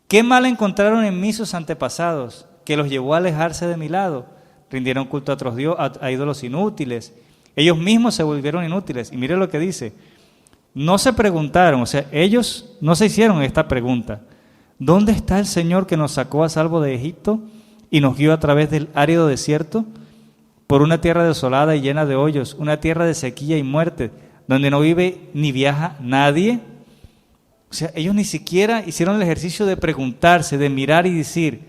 ¿Qué mal encontraron en mí sus antepasados, que los llevó a alejarse de mi lado? Rindieron culto a otros dioses, a ídolos inútiles. Ellos mismos se volvieron inútiles. Y mire lo que dice. No se preguntaron, o sea, ellos no se hicieron esta pregunta. ¿Dónde está el Señor que nos sacó a salvo de Egipto y nos guió a través del árido desierto? Por una tierra desolada y llena de hoyos, una tierra de sequía y muerte, donde no vive ni viaja nadie. O sea, ellos ni siquiera hicieron el ejercicio de preguntarse, de mirar y decir,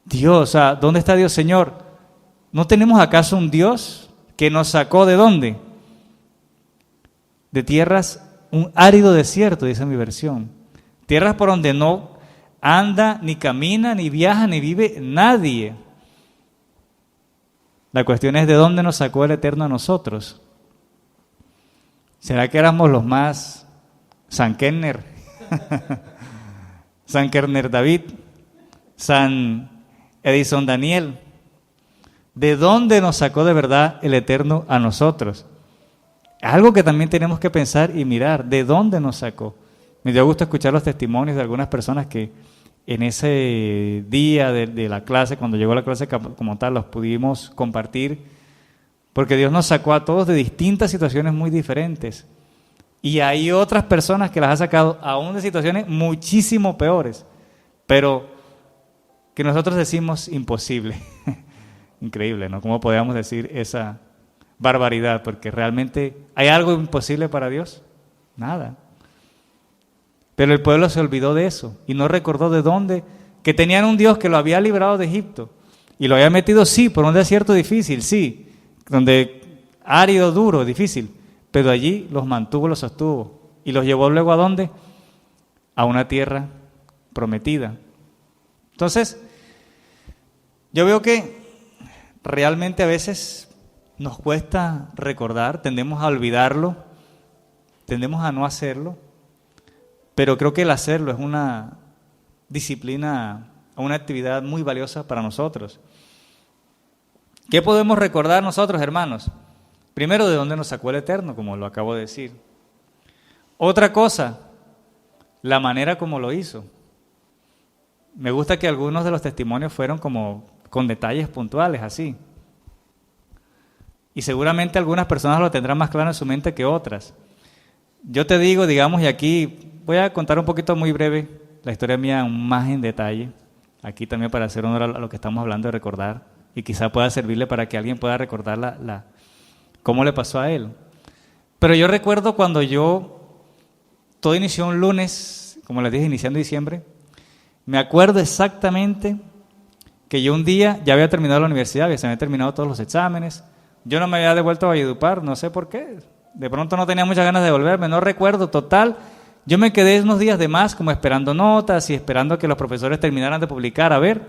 Dios, o sea, ¿dónde está Dios, Señor? ¿No tenemos acaso un Dios que nos sacó de dónde? De tierras, un árido desierto, dice mi versión. Tierras por donde no anda, ni camina, ni viaja, ni vive nadie. La cuestión es de dónde nos sacó el Eterno a nosotros. ¿Será que éramos los más San Kenner? San Kerner David, San Edison Daniel. ¿De dónde nos sacó de verdad el Eterno a nosotros? Algo que también tenemos que pensar y mirar, ¿de dónde nos sacó? Me dio gusto escuchar los testimonios de algunas personas que en ese día de la clase, cuando llegó la clase como tal, los pudimos compartir, porque Dios nos sacó a todos de distintas situaciones muy diferentes. Y hay otras personas que las ha sacado aún de situaciones muchísimo peores, pero que nosotros decimos imposible. Increíble, ¿no? ¿Cómo podríamos decir esa barbaridad? Porque realmente, ¿hay algo imposible para Dios? Nada. Pero el pueblo se olvidó de eso y no recordó de dónde, que tenían un Dios que lo había librado de Egipto y lo había metido, sí, por un desierto difícil, sí, donde árido, duro, difícil, pero allí los mantuvo, los sostuvo y los llevó luego ¿a dónde? A una tierra prometida. Entonces, yo veo que realmente a veces nos cuesta recordar, tendemos a olvidarlo, tendemos a no hacerlo, pero creo que el hacerlo es una disciplina, una actividad muy valiosa para nosotros. ¿Qué podemos recordar nosotros, hermanos? Primero, de dónde nos sacó el Eterno, como lo acabo de decir. Otra cosa, la manera como lo hizo. Me gusta que algunos de los testimonios fueron como con detalles puntuales, así. Y seguramente algunas personas lo tendrán más claro en su mente que otras. Yo te digo, digamos, y aquí voy a contar un poquito muy breve la historia mía más en detalle. Aquí también para hacer honor a lo que estamos hablando de recordar. Y quizá pueda servirle para que alguien pueda recordar cómo le pasó a él. Pero yo recuerdo cuando todo inició un lunes, como les dije, iniciando diciembre. Me acuerdo exactamente que yo un día ya había terminado la universidad, se me habían terminado todos los exámenes. Yo no me había devuelto a Valledupar, no sé por qué. De pronto no tenía muchas ganas de devolverme, no recuerdo, total. Yo me quedé unos días de más como esperando notas y esperando que los profesores terminaran de publicar, a ver.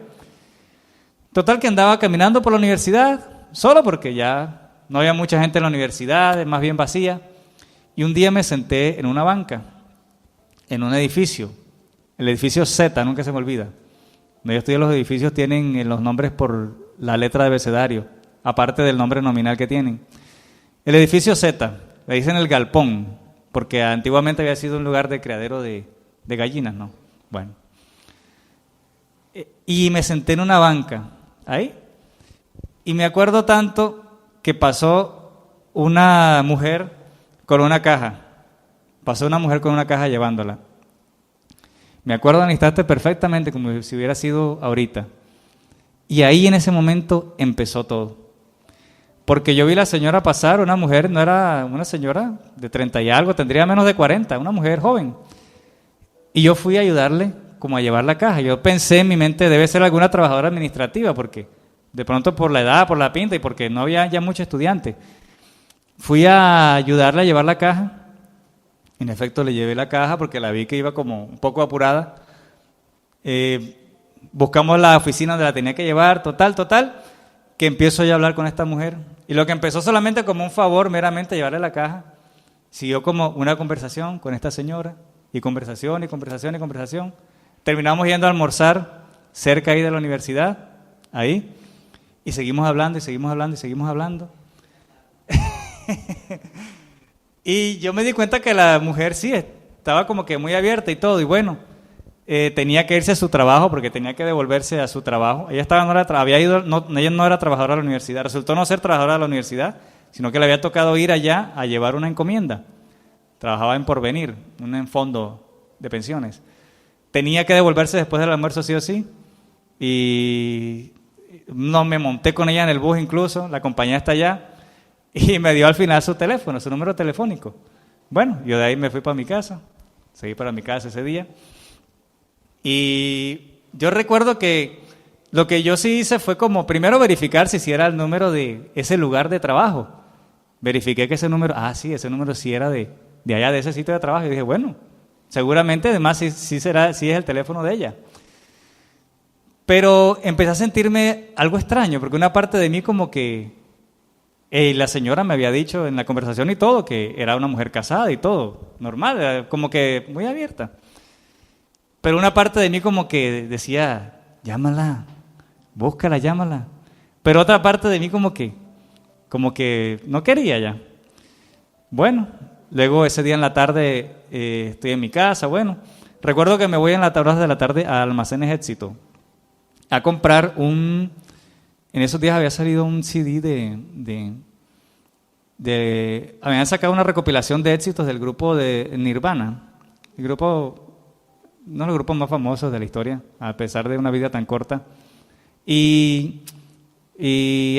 Total que andaba caminando por la universidad, solo porque ya no había mucha gente en la universidad, más bien vacía. Y un día me senté en una banca, en un edificio, el edificio Z, nunca se me olvida. Donde yo estudié, los edificios tienen los nombres por la letra de abecedario, aparte del nombre nominal que tienen. El edificio Z, le dicen el galpón, porque antiguamente había sido un lugar de criadero de gallinas, ¿no? Bueno. Y me senté en una banca, ahí, y me acuerdo tanto que pasó una mujer con una caja. Pasó una mujer con una caja llevándola. Me acuerdo al instante perfectamente, como si hubiera sido ahorita. Y ahí en ese momento empezó todo. Porque yo vi a la señora pasar, una mujer, no era una señora de 30 y algo, tendría menos de 40, una mujer joven. Y yo fui a ayudarle como a llevar la caja. Yo pensé en mi mente, debe ser alguna trabajadora administrativa, porque de pronto por la edad, por la pinta y porque no había ya muchos estudiantes. Fui a ayudarle a llevar la caja. En efecto, le llevé la caja porque la vi que iba como un poco apurada. Buscamos la oficina donde la tenía que llevar, total, que empiezo yo a hablar con esta mujer. Y lo que empezó solamente como un favor, meramente llevarle la caja, siguió como una conversación con esta señora, y conversación. Terminamos yendo a almorzar cerca ahí de la universidad, ahí, y seguimos hablando. Y yo me di cuenta que la mujer sí estaba como que muy abierta y todo, y bueno, tenía que irse a su trabajo porque tenía que devolverse a su trabajo. Ella ella no era trabajadora de la universidad, resultó no ser trabajadora de la universidad, sino que le había tocado ir allá a llevar una encomienda. Trabajaba en Porvenir, un fondo de pensiones. Tenía que devolverse después del almuerzo sí o sí, y no me monté con ella en el bus incluso, la acompañé hasta allá. Y me dio al final su teléfono, su número telefónico. Bueno, yo de ahí me fui para mi casa, seguí para mi casa ese día. Y yo recuerdo que lo que yo sí hice fue como primero verificar si era el número de ese lugar de trabajo. Verifiqué que ese número sí era de allá, de ese sitio de trabajo. Y dije, bueno, seguramente además sí es el teléfono de ella. Pero empecé a sentirme algo extraño, porque una parte de mí como que... la señora me había dicho en la conversación y todo que era una mujer casada y todo, normal, como que muy abierta. Pero una parte de mí como que decía, llámala, búscala, llámala. Pero otra parte de mí como que no quería ya. Bueno, luego ese día en la tarde estoy en mi casa, bueno. Recuerdo que me voy en las horas de la tarde a Almacenes Éxito a comprar en esos días había salido un CD habían sacado una recopilación de éxitos del grupo de Nirvana, el grupo, uno de los grupos más famosos de la historia, a pesar de una vida tan corta. Y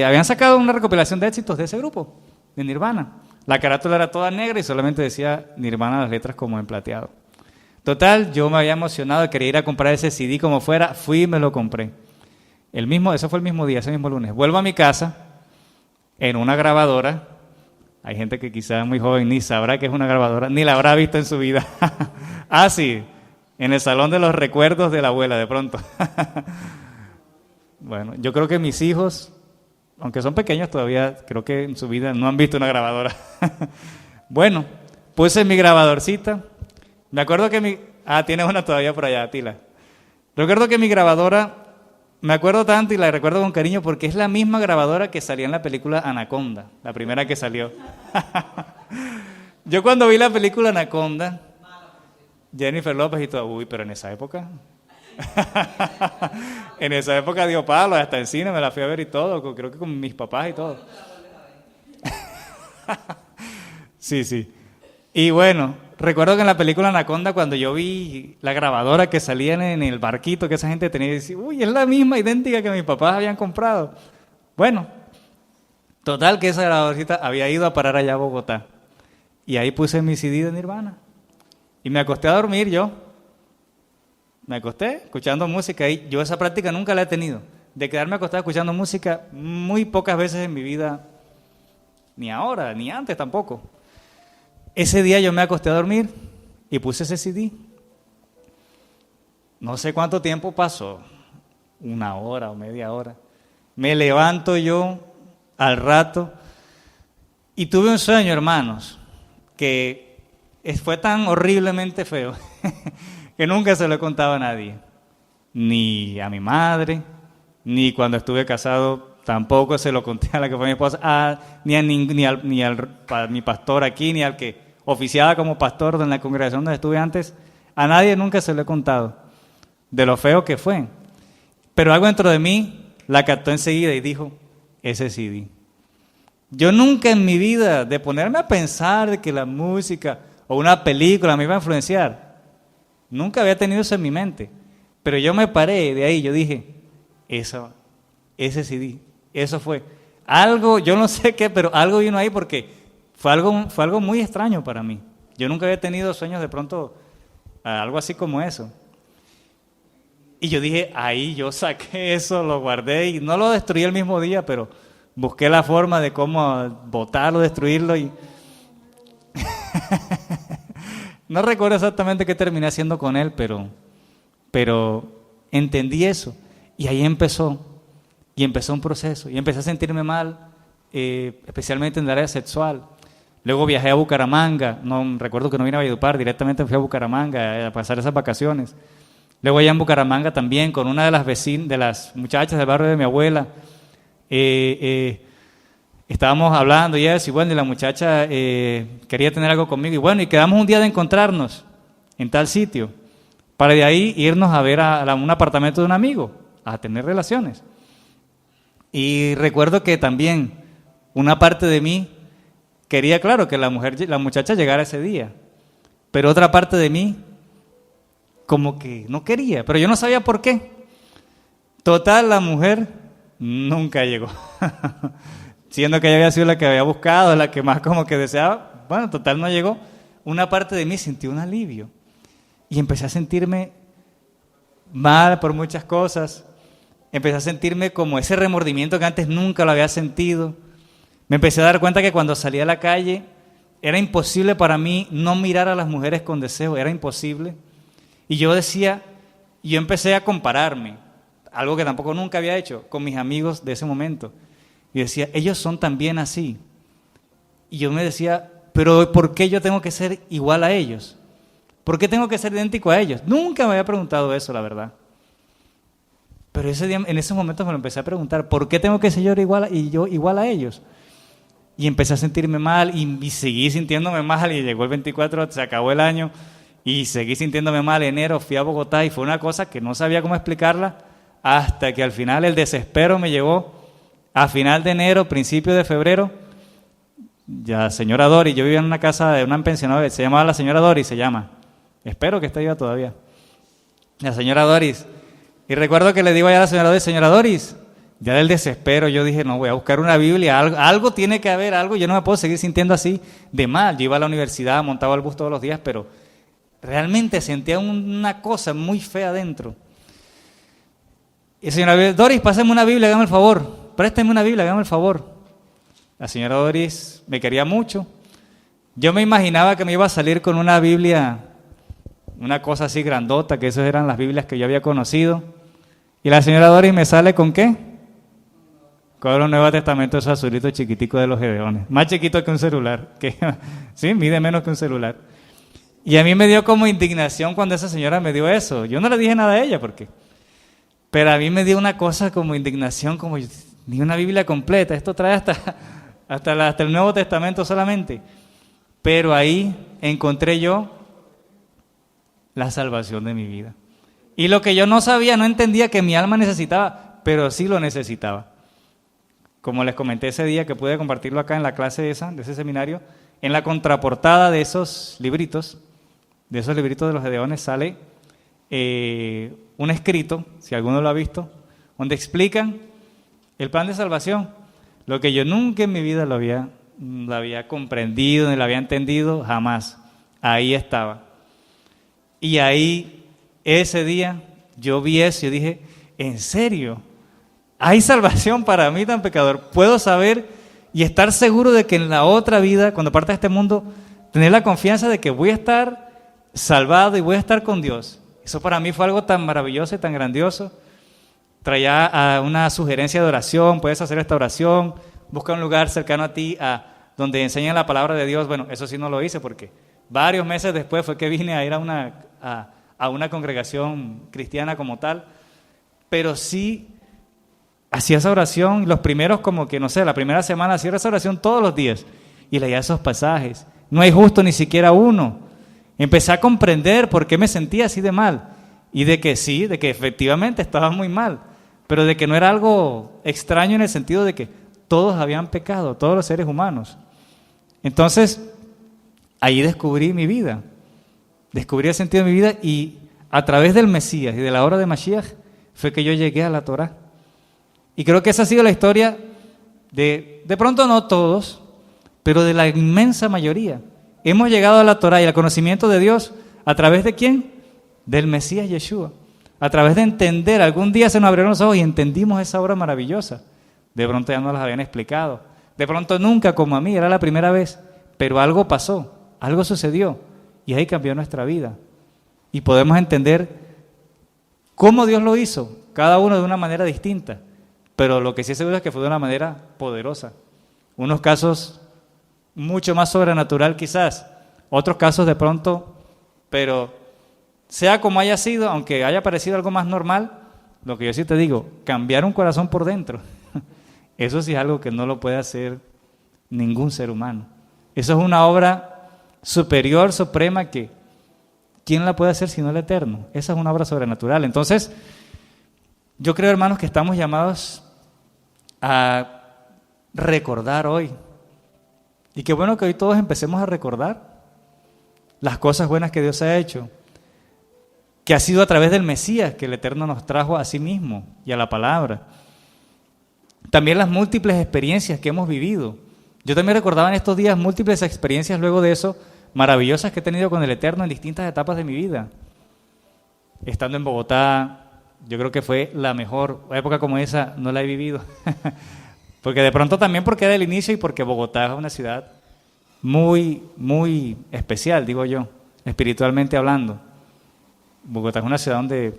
habían sacado una recopilación de éxitos de ese grupo, de Nirvana. La carátula era toda negra y solamente decía Nirvana, las letras como en plateado. Total, yo me había emocionado, quería ir a comprar ese CD como fuera, fui y me lo compré. Eso fue el mismo día, ese mismo lunes. Vuelvo a mi casa en una grabadora. Hay gente que quizás muy joven ni sabrá que es una grabadora, ni la habrá visto en su vida. Sí, en el salón de los recuerdos de la abuela, de pronto. Bueno, yo creo que mis hijos, aunque son pequeños todavía, creo que en su vida no han visto una grabadora. Bueno, puse mi grabadorcita. Me acuerdo que tienes una todavía por allá, Tila. Recuerdo que mi grabadora, me acuerdo tanto y la recuerdo con cariño porque es la misma grabadora que salía en la película Anaconda, la primera que salió. Yo cuando vi la película Anaconda, Jennifer López y todo. Uy, pero en esa época. En esa época dio palo, hasta en cine me la fui a ver y todo, creo que con mis papás y todo. Sí, sí. Y bueno, recuerdo que en la película Anaconda, cuando yo vi la grabadora que salía en el barquito que esa gente tenía, y decía, uy, es la misma, idéntica que mis papás habían comprado. Bueno, total que esa grabadorcita había ido a parar allá a Bogotá. Y ahí puse mi CD de Nirvana. Y me acosté a dormir yo. Me acosté escuchando música y yo esa práctica nunca la he tenido. De quedarme acostado escuchando música muy pocas veces en mi vida, ni ahora, ni antes tampoco. Ese día yo me acosté a dormir y puse ese CD. No sé cuánto tiempo pasó, 1 hora o media hora. Me levanto yo al rato y tuve un sueño, hermanos, que fue tan horriblemente feo que nunca se lo he contado a nadie, ni a mi madre, ni cuando estuve casado tampoco se lo conté a la que fue mi esposa, ni a mi pastor aquí, ni al que oficiaba como pastor de la congregación donde estuve antes, a nadie nunca se lo he contado, de lo feo que fue. Pero algo dentro de mí la captó enseguida y dijo, ese CD. Yo nunca en mi vida, de ponerme a pensar de que la música o una película me iba a influenciar, nunca había tenido eso en mi mente, pero yo me paré de ahí, yo dije, ese CD, eso fue. Algo, yo no sé qué, pero algo vino ahí porque fue algo muy extraño para mí. Yo nunca había tenido sueños de pronto, algo así como eso. Y yo dije, ahí yo saqué eso, lo guardé y no lo destruí el mismo día, pero busqué la forma de cómo botarlo, destruirlo y... No recuerdo exactamente qué terminé haciendo con él, pero entendí eso. Y ahí empezó un proceso. Y empecé a sentirme mal, especialmente en el área sexual. Luego viajé a Bucaramanga. No recuerdo que no vine a Valledupar, directamente fui a Bucaramanga a pasar esas vacaciones. Luego allá en Bucaramanga también, con una de las muchachas del barrio de mi abuela. Estábamos hablando y eso, y bueno, y la muchacha quería tener algo conmigo, y bueno, y quedamos un día de encontrarnos en tal sitio, para de ahí irnos a ver un apartamento de un amigo, a tener relaciones. Y recuerdo que también una parte de mí quería, claro, que la muchacha llegara ese día, pero otra parte de mí como que no quería, pero yo no sabía por qué. Total, la mujer nunca llegó. Siendo que ella había sido la que había buscado, la que más como que deseaba, bueno, total no llegó. Una parte de mí sintió un alivio y empecé a sentirme mal por muchas cosas. Empecé a sentirme como ese remordimiento que antes nunca lo había sentido. Me empecé a dar cuenta que cuando salía a la calle era imposible para mí no mirar a las mujeres con deseo, era imposible. Y yo empecé a compararme, algo que tampoco nunca había hecho, con mis amigos de ese momento. Y decía, ellos son también así. Y yo me decía, pero ¿por qué yo tengo que ser igual a ellos? ¿Por qué tengo que ser idéntico a ellos? Nunca me había preguntado eso, la verdad. Pero ese día, en esos momentos me lo empecé a preguntar, ¿por qué tengo que ser yo igual a ellos? Y empecé a sentirme mal y seguí sintiéndome mal y llegó el 24, se acabó el año y seguí sintiéndome mal. En enero fui a Bogotá y fue una cosa que no sabía cómo explicarla hasta que al final el desespero me llevó. A final de enero, principio de febrero, ya señora Doris, yo vivía en una casa de una pensionada, se llamaba la señora Doris, espero que esté viva todavía, la señora Doris, y recuerdo que le digo allá a la señora Doris, ya del desespero, yo dije, no, voy a buscar una Biblia, algo tiene que haber, algo, yo no me puedo seguir sintiendo así de mal. Yo iba a la universidad, montaba el bus todos los días, pero realmente sentía una cosa muy fea dentro. Y señora Doris, pásame una Biblia, hágame el favor. Présteme una Biblia, hágame el favor. La señora Doris me quería mucho. Yo me imaginaba que me iba a salir con una Biblia, una cosa así grandota, que esas eran las Biblias que yo había conocido. Y la señora Doris me sale ¿con qué? Con un Nuevo Testamento, esos azulitos chiquiticos de los Gedeones. Más chiquito que un celular. Sí, mide menos que un celular. Y a mí me dio como indignación cuando esa señora me dio eso. Yo no le dije nada a ella, pero a mí me dio una cosa como indignación, como... Ni una Biblia completa, esto trae hasta el Nuevo Testamento solamente. Pero ahí encontré yo la salvación de mi vida. Y lo que yo no sabía, no entendía que mi alma necesitaba, pero sí lo necesitaba. Como les comenté ese día que pude compartirlo acá en la clase de ese seminario, en la contraportada de esos libritos de los Gedeones sale un escrito, si alguno lo ha visto, donde explican el plan de salvación, lo que yo nunca en mi vida lo había comprendido, ni lo había entendido, jamás. Ahí estaba. Y ahí, ese día, yo vi eso y yo dije, ¿en serio? ¿Hay salvación para mí tan pecador? ¿Puedo saber y estar seguro de que en la otra vida, cuando parta de este mundo, tener la confianza de que voy a estar salvado y voy a estar con Dios? Eso para mí fue algo tan maravilloso y tan grandioso. Traía una sugerencia de oración, puedes hacer esta oración, busca un lugar cercano a ti donde enseñan la palabra de Dios. Bueno, eso sí no lo hice porque varios meses después fue que vine a ir a una congregación cristiana como tal, pero sí hacía esa oración, los primeros como que, no sé, la primera semana hacía esa oración todos los días y leía esos pasajes. No hay justo ni siquiera uno. Empecé a comprender por qué me sentía así de mal y de que sí, de que efectivamente estaba muy mal, pero de que no era algo extraño en el sentido de que todos habían pecado, todos los seres humanos. Entonces, ahí descubrí mi vida, descubrí el sentido de mi vida y a través del Mesías y de la obra de Mashiach fue que yo llegué a la Torá. Y creo que esa ha sido la historia de pronto no todos, pero de la inmensa mayoría. Hemos llegado a la Torá y al conocimiento de Dios ¿a través de quién? Del Mesías Yeshua. A través de entender, algún día se nos abrieron los ojos y entendimos esa obra maravillosa. De pronto ya nos las habían explicado. De pronto nunca, como a mí, era la primera vez, pero algo pasó, algo sucedió y ahí cambió nuestra vida. Y podemos entender cómo Dios lo hizo, cada uno de una manera distinta. Pero lo que sí es seguro es que fue de una manera poderosa. Unos casos mucho más sobrenatural quizás, otros casos de pronto, pero sea como haya sido, aunque haya parecido algo más normal, lo que yo sí te digo, cambiar un corazón por dentro, eso sí es algo que no lo puede hacer ningún ser humano. Eso es una obra superior, suprema, que ¿quién la puede hacer sino el Eterno? Esa es una obra sobrenatural. Entonces, yo creo, hermanos, que estamos llamados a recordar hoy. Y qué bueno que hoy todos empecemos a recordar las cosas buenas que Dios ha hecho, que ha sido a través del Mesías que el Eterno nos trajo a sí mismo y a la palabra. También las múltiples experiencias que hemos vivido. Yo también recordaba en estos días múltiples experiencias luego de eso, maravillosas que he tenido con el Eterno en distintas etapas de mi vida. Estando en Bogotá, yo creo que fue la mejor época como esa, no la he vivido. Porque de pronto también porque era el inicio y porque Bogotá es una ciudad muy, muy especial, digo yo, espiritualmente hablando. Bogotá es una ciudad donde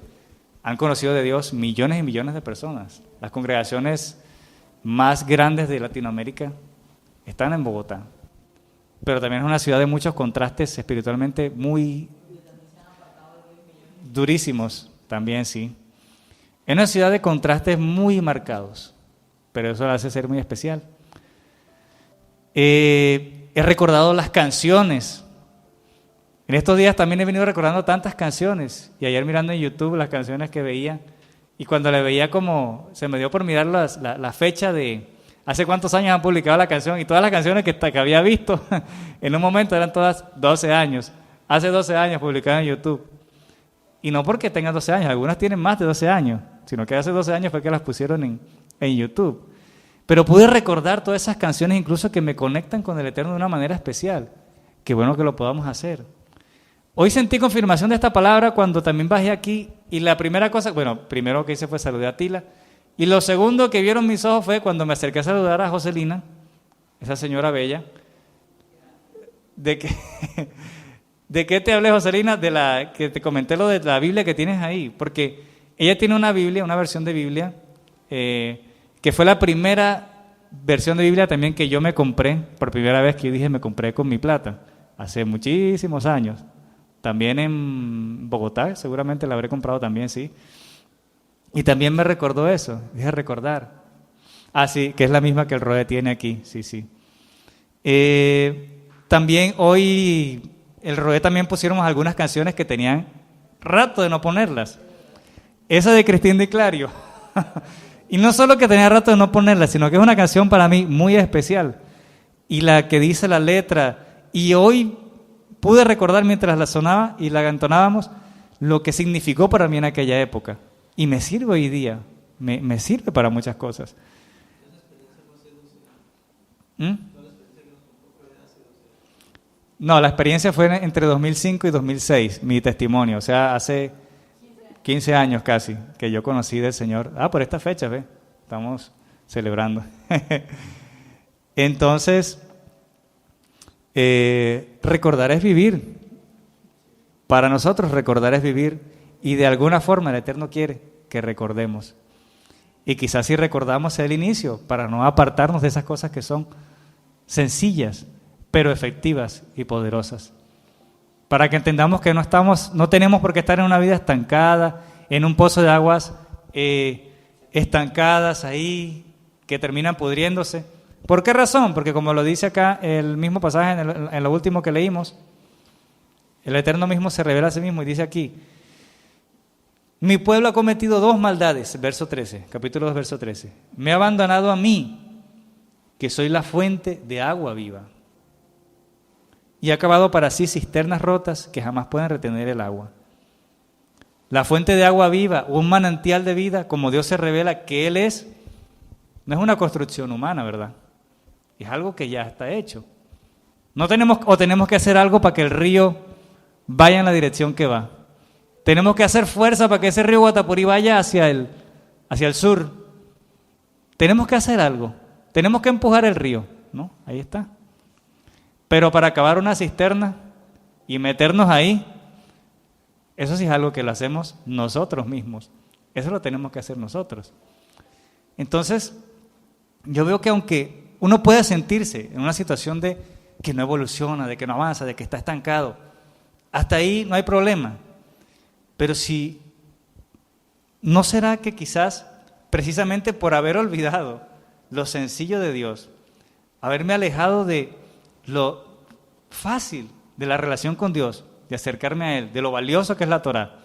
han conocido de Dios millones y millones de personas. Las congregaciones más grandes de Latinoamérica están en Bogotá. Pero también es una ciudad de muchos contrastes espiritualmente muy durísimos, también sí. Es una ciudad de contrastes muy marcados, pero eso la hace ser muy especial. He recordado las canciones. En estos días también he venido recordando tantas canciones, y ayer mirando en YouTube las canciones que veía, y cuando le veía como, se me dio por mirar la fecha de hace cuántos años han publicado la canción, y todas las canciones que había visto en un momento eran todas 12 años, hace 12 años publicadas en YouTube. Y no porque tengan 12 años, algunas tienen más de 12 años, sino que hace 12 años fue que las pusieron en YouTube. Pero pude recordar todas esas canciones incluso que me conectan con el Eterno de una manera especial. Qué bueno que lo podamos hacer. Hoy sentí confirmación de esta palabra cuando también bajé aquí y la primera cosa, bueno, primero que hice fue saludar a Tila y lo segundo que vieron mis ojos fue cuando me acerqué a saludar a Joselina, esa señora bella. ¿De qué te hablé, Joselina? De la que te comenté lo de la Biblia que tienes ahí, porque ella tiene una Biblia, una versión de Biblia, que fue la primera versión de Biblia también que yo me compré, por primera vez que yo dije me compré con mi plata, hace muchísimos años. También en Bogotá, seguramente la habré comprado también, sí. Y también me recordó eso, dije recordar. Ah, sí, que es la misma que el Roe tiene aquí, sí, sí. También hoy, el Roe también pusiéramos algunas canciones que tenían rato de no ponerlas. Esa de Cristín Di Clario. Y no solo que tenía rato de no ponerla, sino que es una canción para mí muy especial. Y la que dice la letra, y hoy pude recordar mientras la sonaba y la entonábamos, lo que significó para mí en aquella época. Y me sirve hoy día, me sirve para muchas cosas. ¿Mm? No, la experiencia fue entre 2005 y 2006, mi testimonio, o sea, hace 15 años casi que yo conocí del Señor. Por esta fecha, ¿ve? Estamos celebrando. Entonces, recordar es vivir. Para nosotros recordar es vivir y de alguna forma el Eterno quiere que recordemos. Y quizás si recordamos el inicio para no apartarnos de esas cosas que son sencillas, pero efectivas y poderosas. Para que entendamos que no tenemos por qué estar en una vida estancada, en un pozo de aguas estancadas ahí, que terminan pudriéndose. ¿Por qué razón? Porque como lo dice acá el mismo pasaje en lo último que leímos, el Eterno mismo se revela a sí mismo y dice aquí, mi pueblo ha cometido 2 maldades, verso 13, capítulo 2, verso 13. Me ha abandonado a mí, que soy la fuente de agua viva. Y ha cavado para sí cisternas rotas que jamás pueden retener el agua. La fuente de agua viva, un manantial de vida, como Dios se revela que Él es, no es una construcción humana, ¿verdad? Es algo que ya está hecho. No tenemos que hacer algo para que el río vaya en la dirección que va. Tenemos que hacer fuerza para que ese río Guatapurí vaya hacia el sur. Tenemos que hacer algo. Tenemos que empujar el río, ¿no? Ahí está. Pero para cavar una cisterna y meternos ahí, eso sí es algo que lo hacemos nosotros mismos. Eso lo tenemos que hacer nosotros. Entonces, yo veo que aunque uno pueda sentirse en una situación de que no evoluciona, de que no avanza, de que está estancado, hasta ahí no hay problema. Pero si ¿no será que quizás precisamente por haber olvidado lo sencillo de Dios, haberme alejado de lo fácil de la relación con Dios, de acercarme a Él, de lo valioso que es la Torá,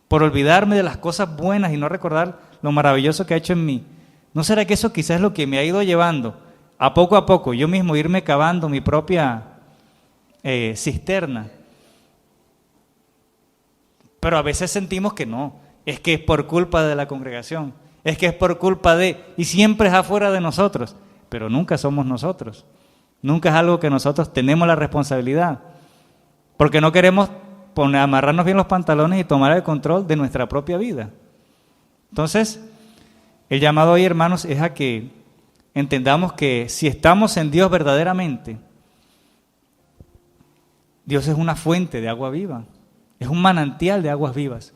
por olvidarme de las cosas buenas y no recordar lo maravilloso que ha hecho en mí? ¿No será que eso quizás es lo que me ha ido llevando a poco, yo mismo irme cavando mi propia cisterna? Pero a veces sentimos que no, es que es por culpa de la congregación, es que es por culpa de, y siempre es afuera de nosotros, pero nunca somos nosotros, nunca es algo que nosotros tenemos la responsabilidad, porque no queremos amarrarnos bien los pantalones y tomar el control de nuestra propia vida. Entonces, el llamado hoy, hermanos, es a que entendamos que si estamos en Dios verdaderamente, Dios es una fuente de agua viva, es un manantial de aguas vivas.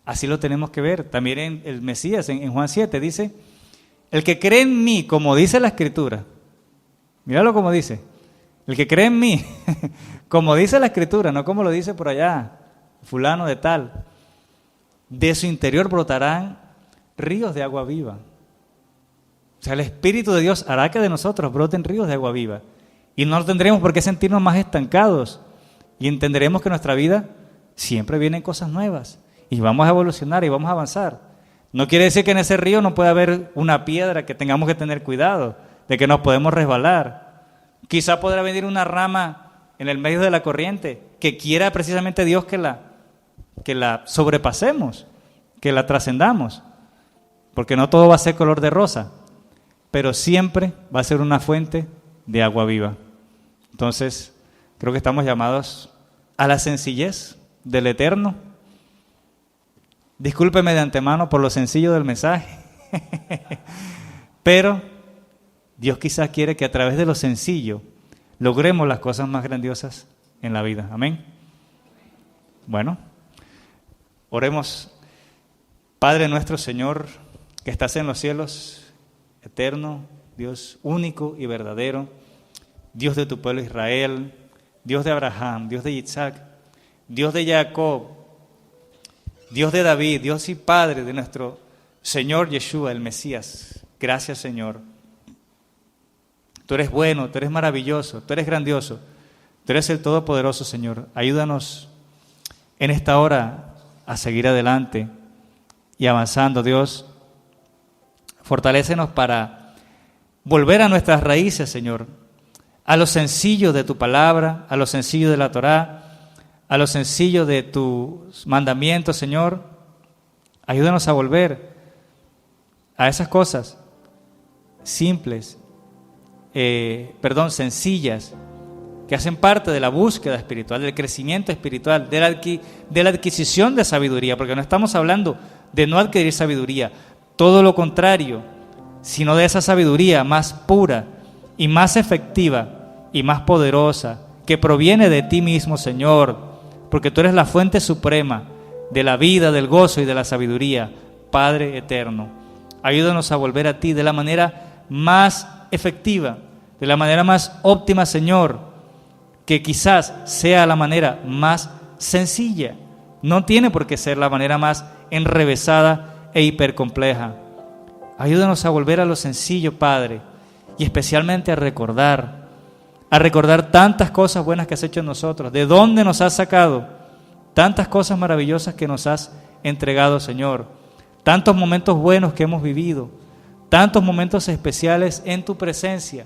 Así lo tenemos que ver. También en el Mesías, en Juan 7, dice, el que cree en mí, como dice la Escritura, míralo como dice, el que cree en mí, como dice la Escritura, no como lo dice por allá, fulano de tal, de su interior brotarán ríos de agua viva. O sea, el Espíritu de Dios hará que de nosotros broten ríos de agua viva. Y no tendremos por qué sentirnos más estancados. Y entenderemos que en nuestra vida siempre vienen cosas nuevas. Y vamos a evolucionar y vamos a avanzar. No quiere decir que en ese río no pueda haber una piedra que tengamos que tener cuidado, de que nos podemos resbalar. Quizá podrá venir una rama en el medio de la corriente que quiera precisamente Dios que la sobrepasemos, que la trascendamos. Porque no todo va a ser color de rosa, pero siempre va a ser una fuente de agua viva. Entonces, creo que estamos llamados a la sencillez del Eterno. Discúlpeme de antemano por lo sencillo del mensaje, pero Dios quizás quiere que a través de lo sencillo logremos las cosas más grandiosas en la vida. Amén. Bueno, oremos. Padre nuestro, Señor, que estás en los cielos, eterno, Dios único y verdadero, Dios de tu pueblo Israel, Dios de Abraham, Dios de Isaac, Dios de Jacob, Dios de David, Dios y Padre de nuestro Señor Yeshua, el Mesías. Gracias, Señor. Tú eres bueno, tú eres maravilloso, tú eres grandioso, tú eres el Todopoderoso, Señor. Ayúdanos en esta hora a seguir adelante y avanzando, Dios. Fortalécenos para volver a nuestras raíces, Señor, a lo sencillo de tu palabra, a lo sencillo de la Torá, a lo sencillo de tus mandamientos, Señor. Ayúdanos a volver a esas cosas simples, sencillas, que hacen parte de la búsqueda espiritual, del crecimiento espiritual, de la adquisición de sabiduría, porque no estamos hablando de no adquirir sabiduría, todo lo contrario, sino de esa sabiduría más pura y más efectiva y más poderosa, que proviene de ti mismo, Señor, porque tú eres la fuente suprema de la vida, del gozo y de la sabiduría, Padre eterno. Ayúdanos a volver a ti de la manera más efectiva, de la manera más óptima, Señor, que quizás sea la manera más sencilla. No tiene por qué ser la manera más enrevesada e hipercompleja. Ayúdanos a volver a lo sencillo, Padre, y especialmente a recordar tantas cosas buenas que has hecho en nosotros, de dónde nos has sacado, tantas cosas maravillosas que nos has entregado, Señor, tantos momentos buenos que hemos vivido, tantos momentos especiales en tu presencia,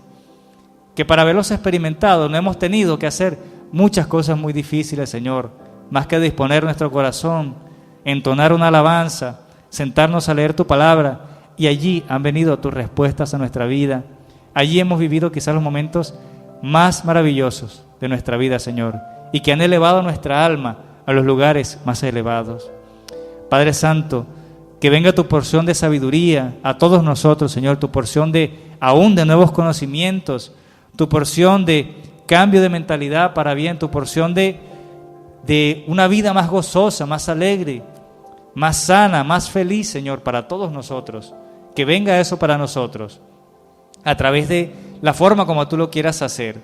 que para haberlos experimentado no hemos tenido que hacer muchas cosas muy difíciles, Señor, más que disponer nuestro corazón, entonar una alabanza, sentarnos a leer tu palabra, y allí han venido tus respuestas a nuestra vida. Allí hemos vivido quizás los momentos más maravillosos de nuestra vida, Señor, y que han elevado nuestra alma a los lugares más elevados. Padre Santo, que venga tu porción de sabiduría a todos nosotros, Señor, tu porción aún de nuevos conocimientos, tu porción de cambio de mentalidad para bien, tu porción de una vida más gozosa, más alegre, más sana, más feliz, Señor, para todos nosotros. Que venga eso para nosotros, a través de la forma como tú lo quieras hacer.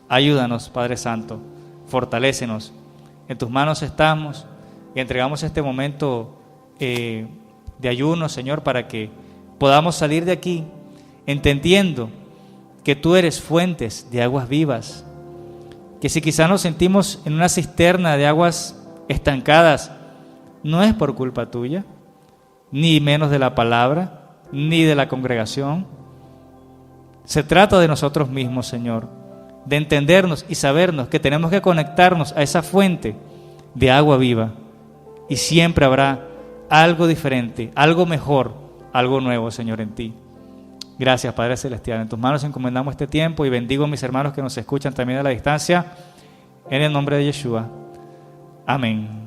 Ayúdanos, Padre Santo, fortalécenos. En tus manos estamos y entregamos este momento de ayuno, Señor, para que podamos salir de aquí entendiendo que tú eres fuentes de aguas vivas, que si quizás nos sentimos en una cisterna de aguas estancadas, no es por culpa tuya, ni menos de la palabra, ni de la congregación. Se trata de nosotros mismos, Señor, de entendernos y sabernos que tenemos que conectarnos a esa fuente de agua viva, y siempre habrá algo diferente, algo mejor, algo nuevo, Señor, en ti. Gracias, Padre Celestial. En tus manos encomendamos este tiempo y bendigo a mis hermanos que nos escuchan también a la distancia, en el nombre de Yeshua. Amén.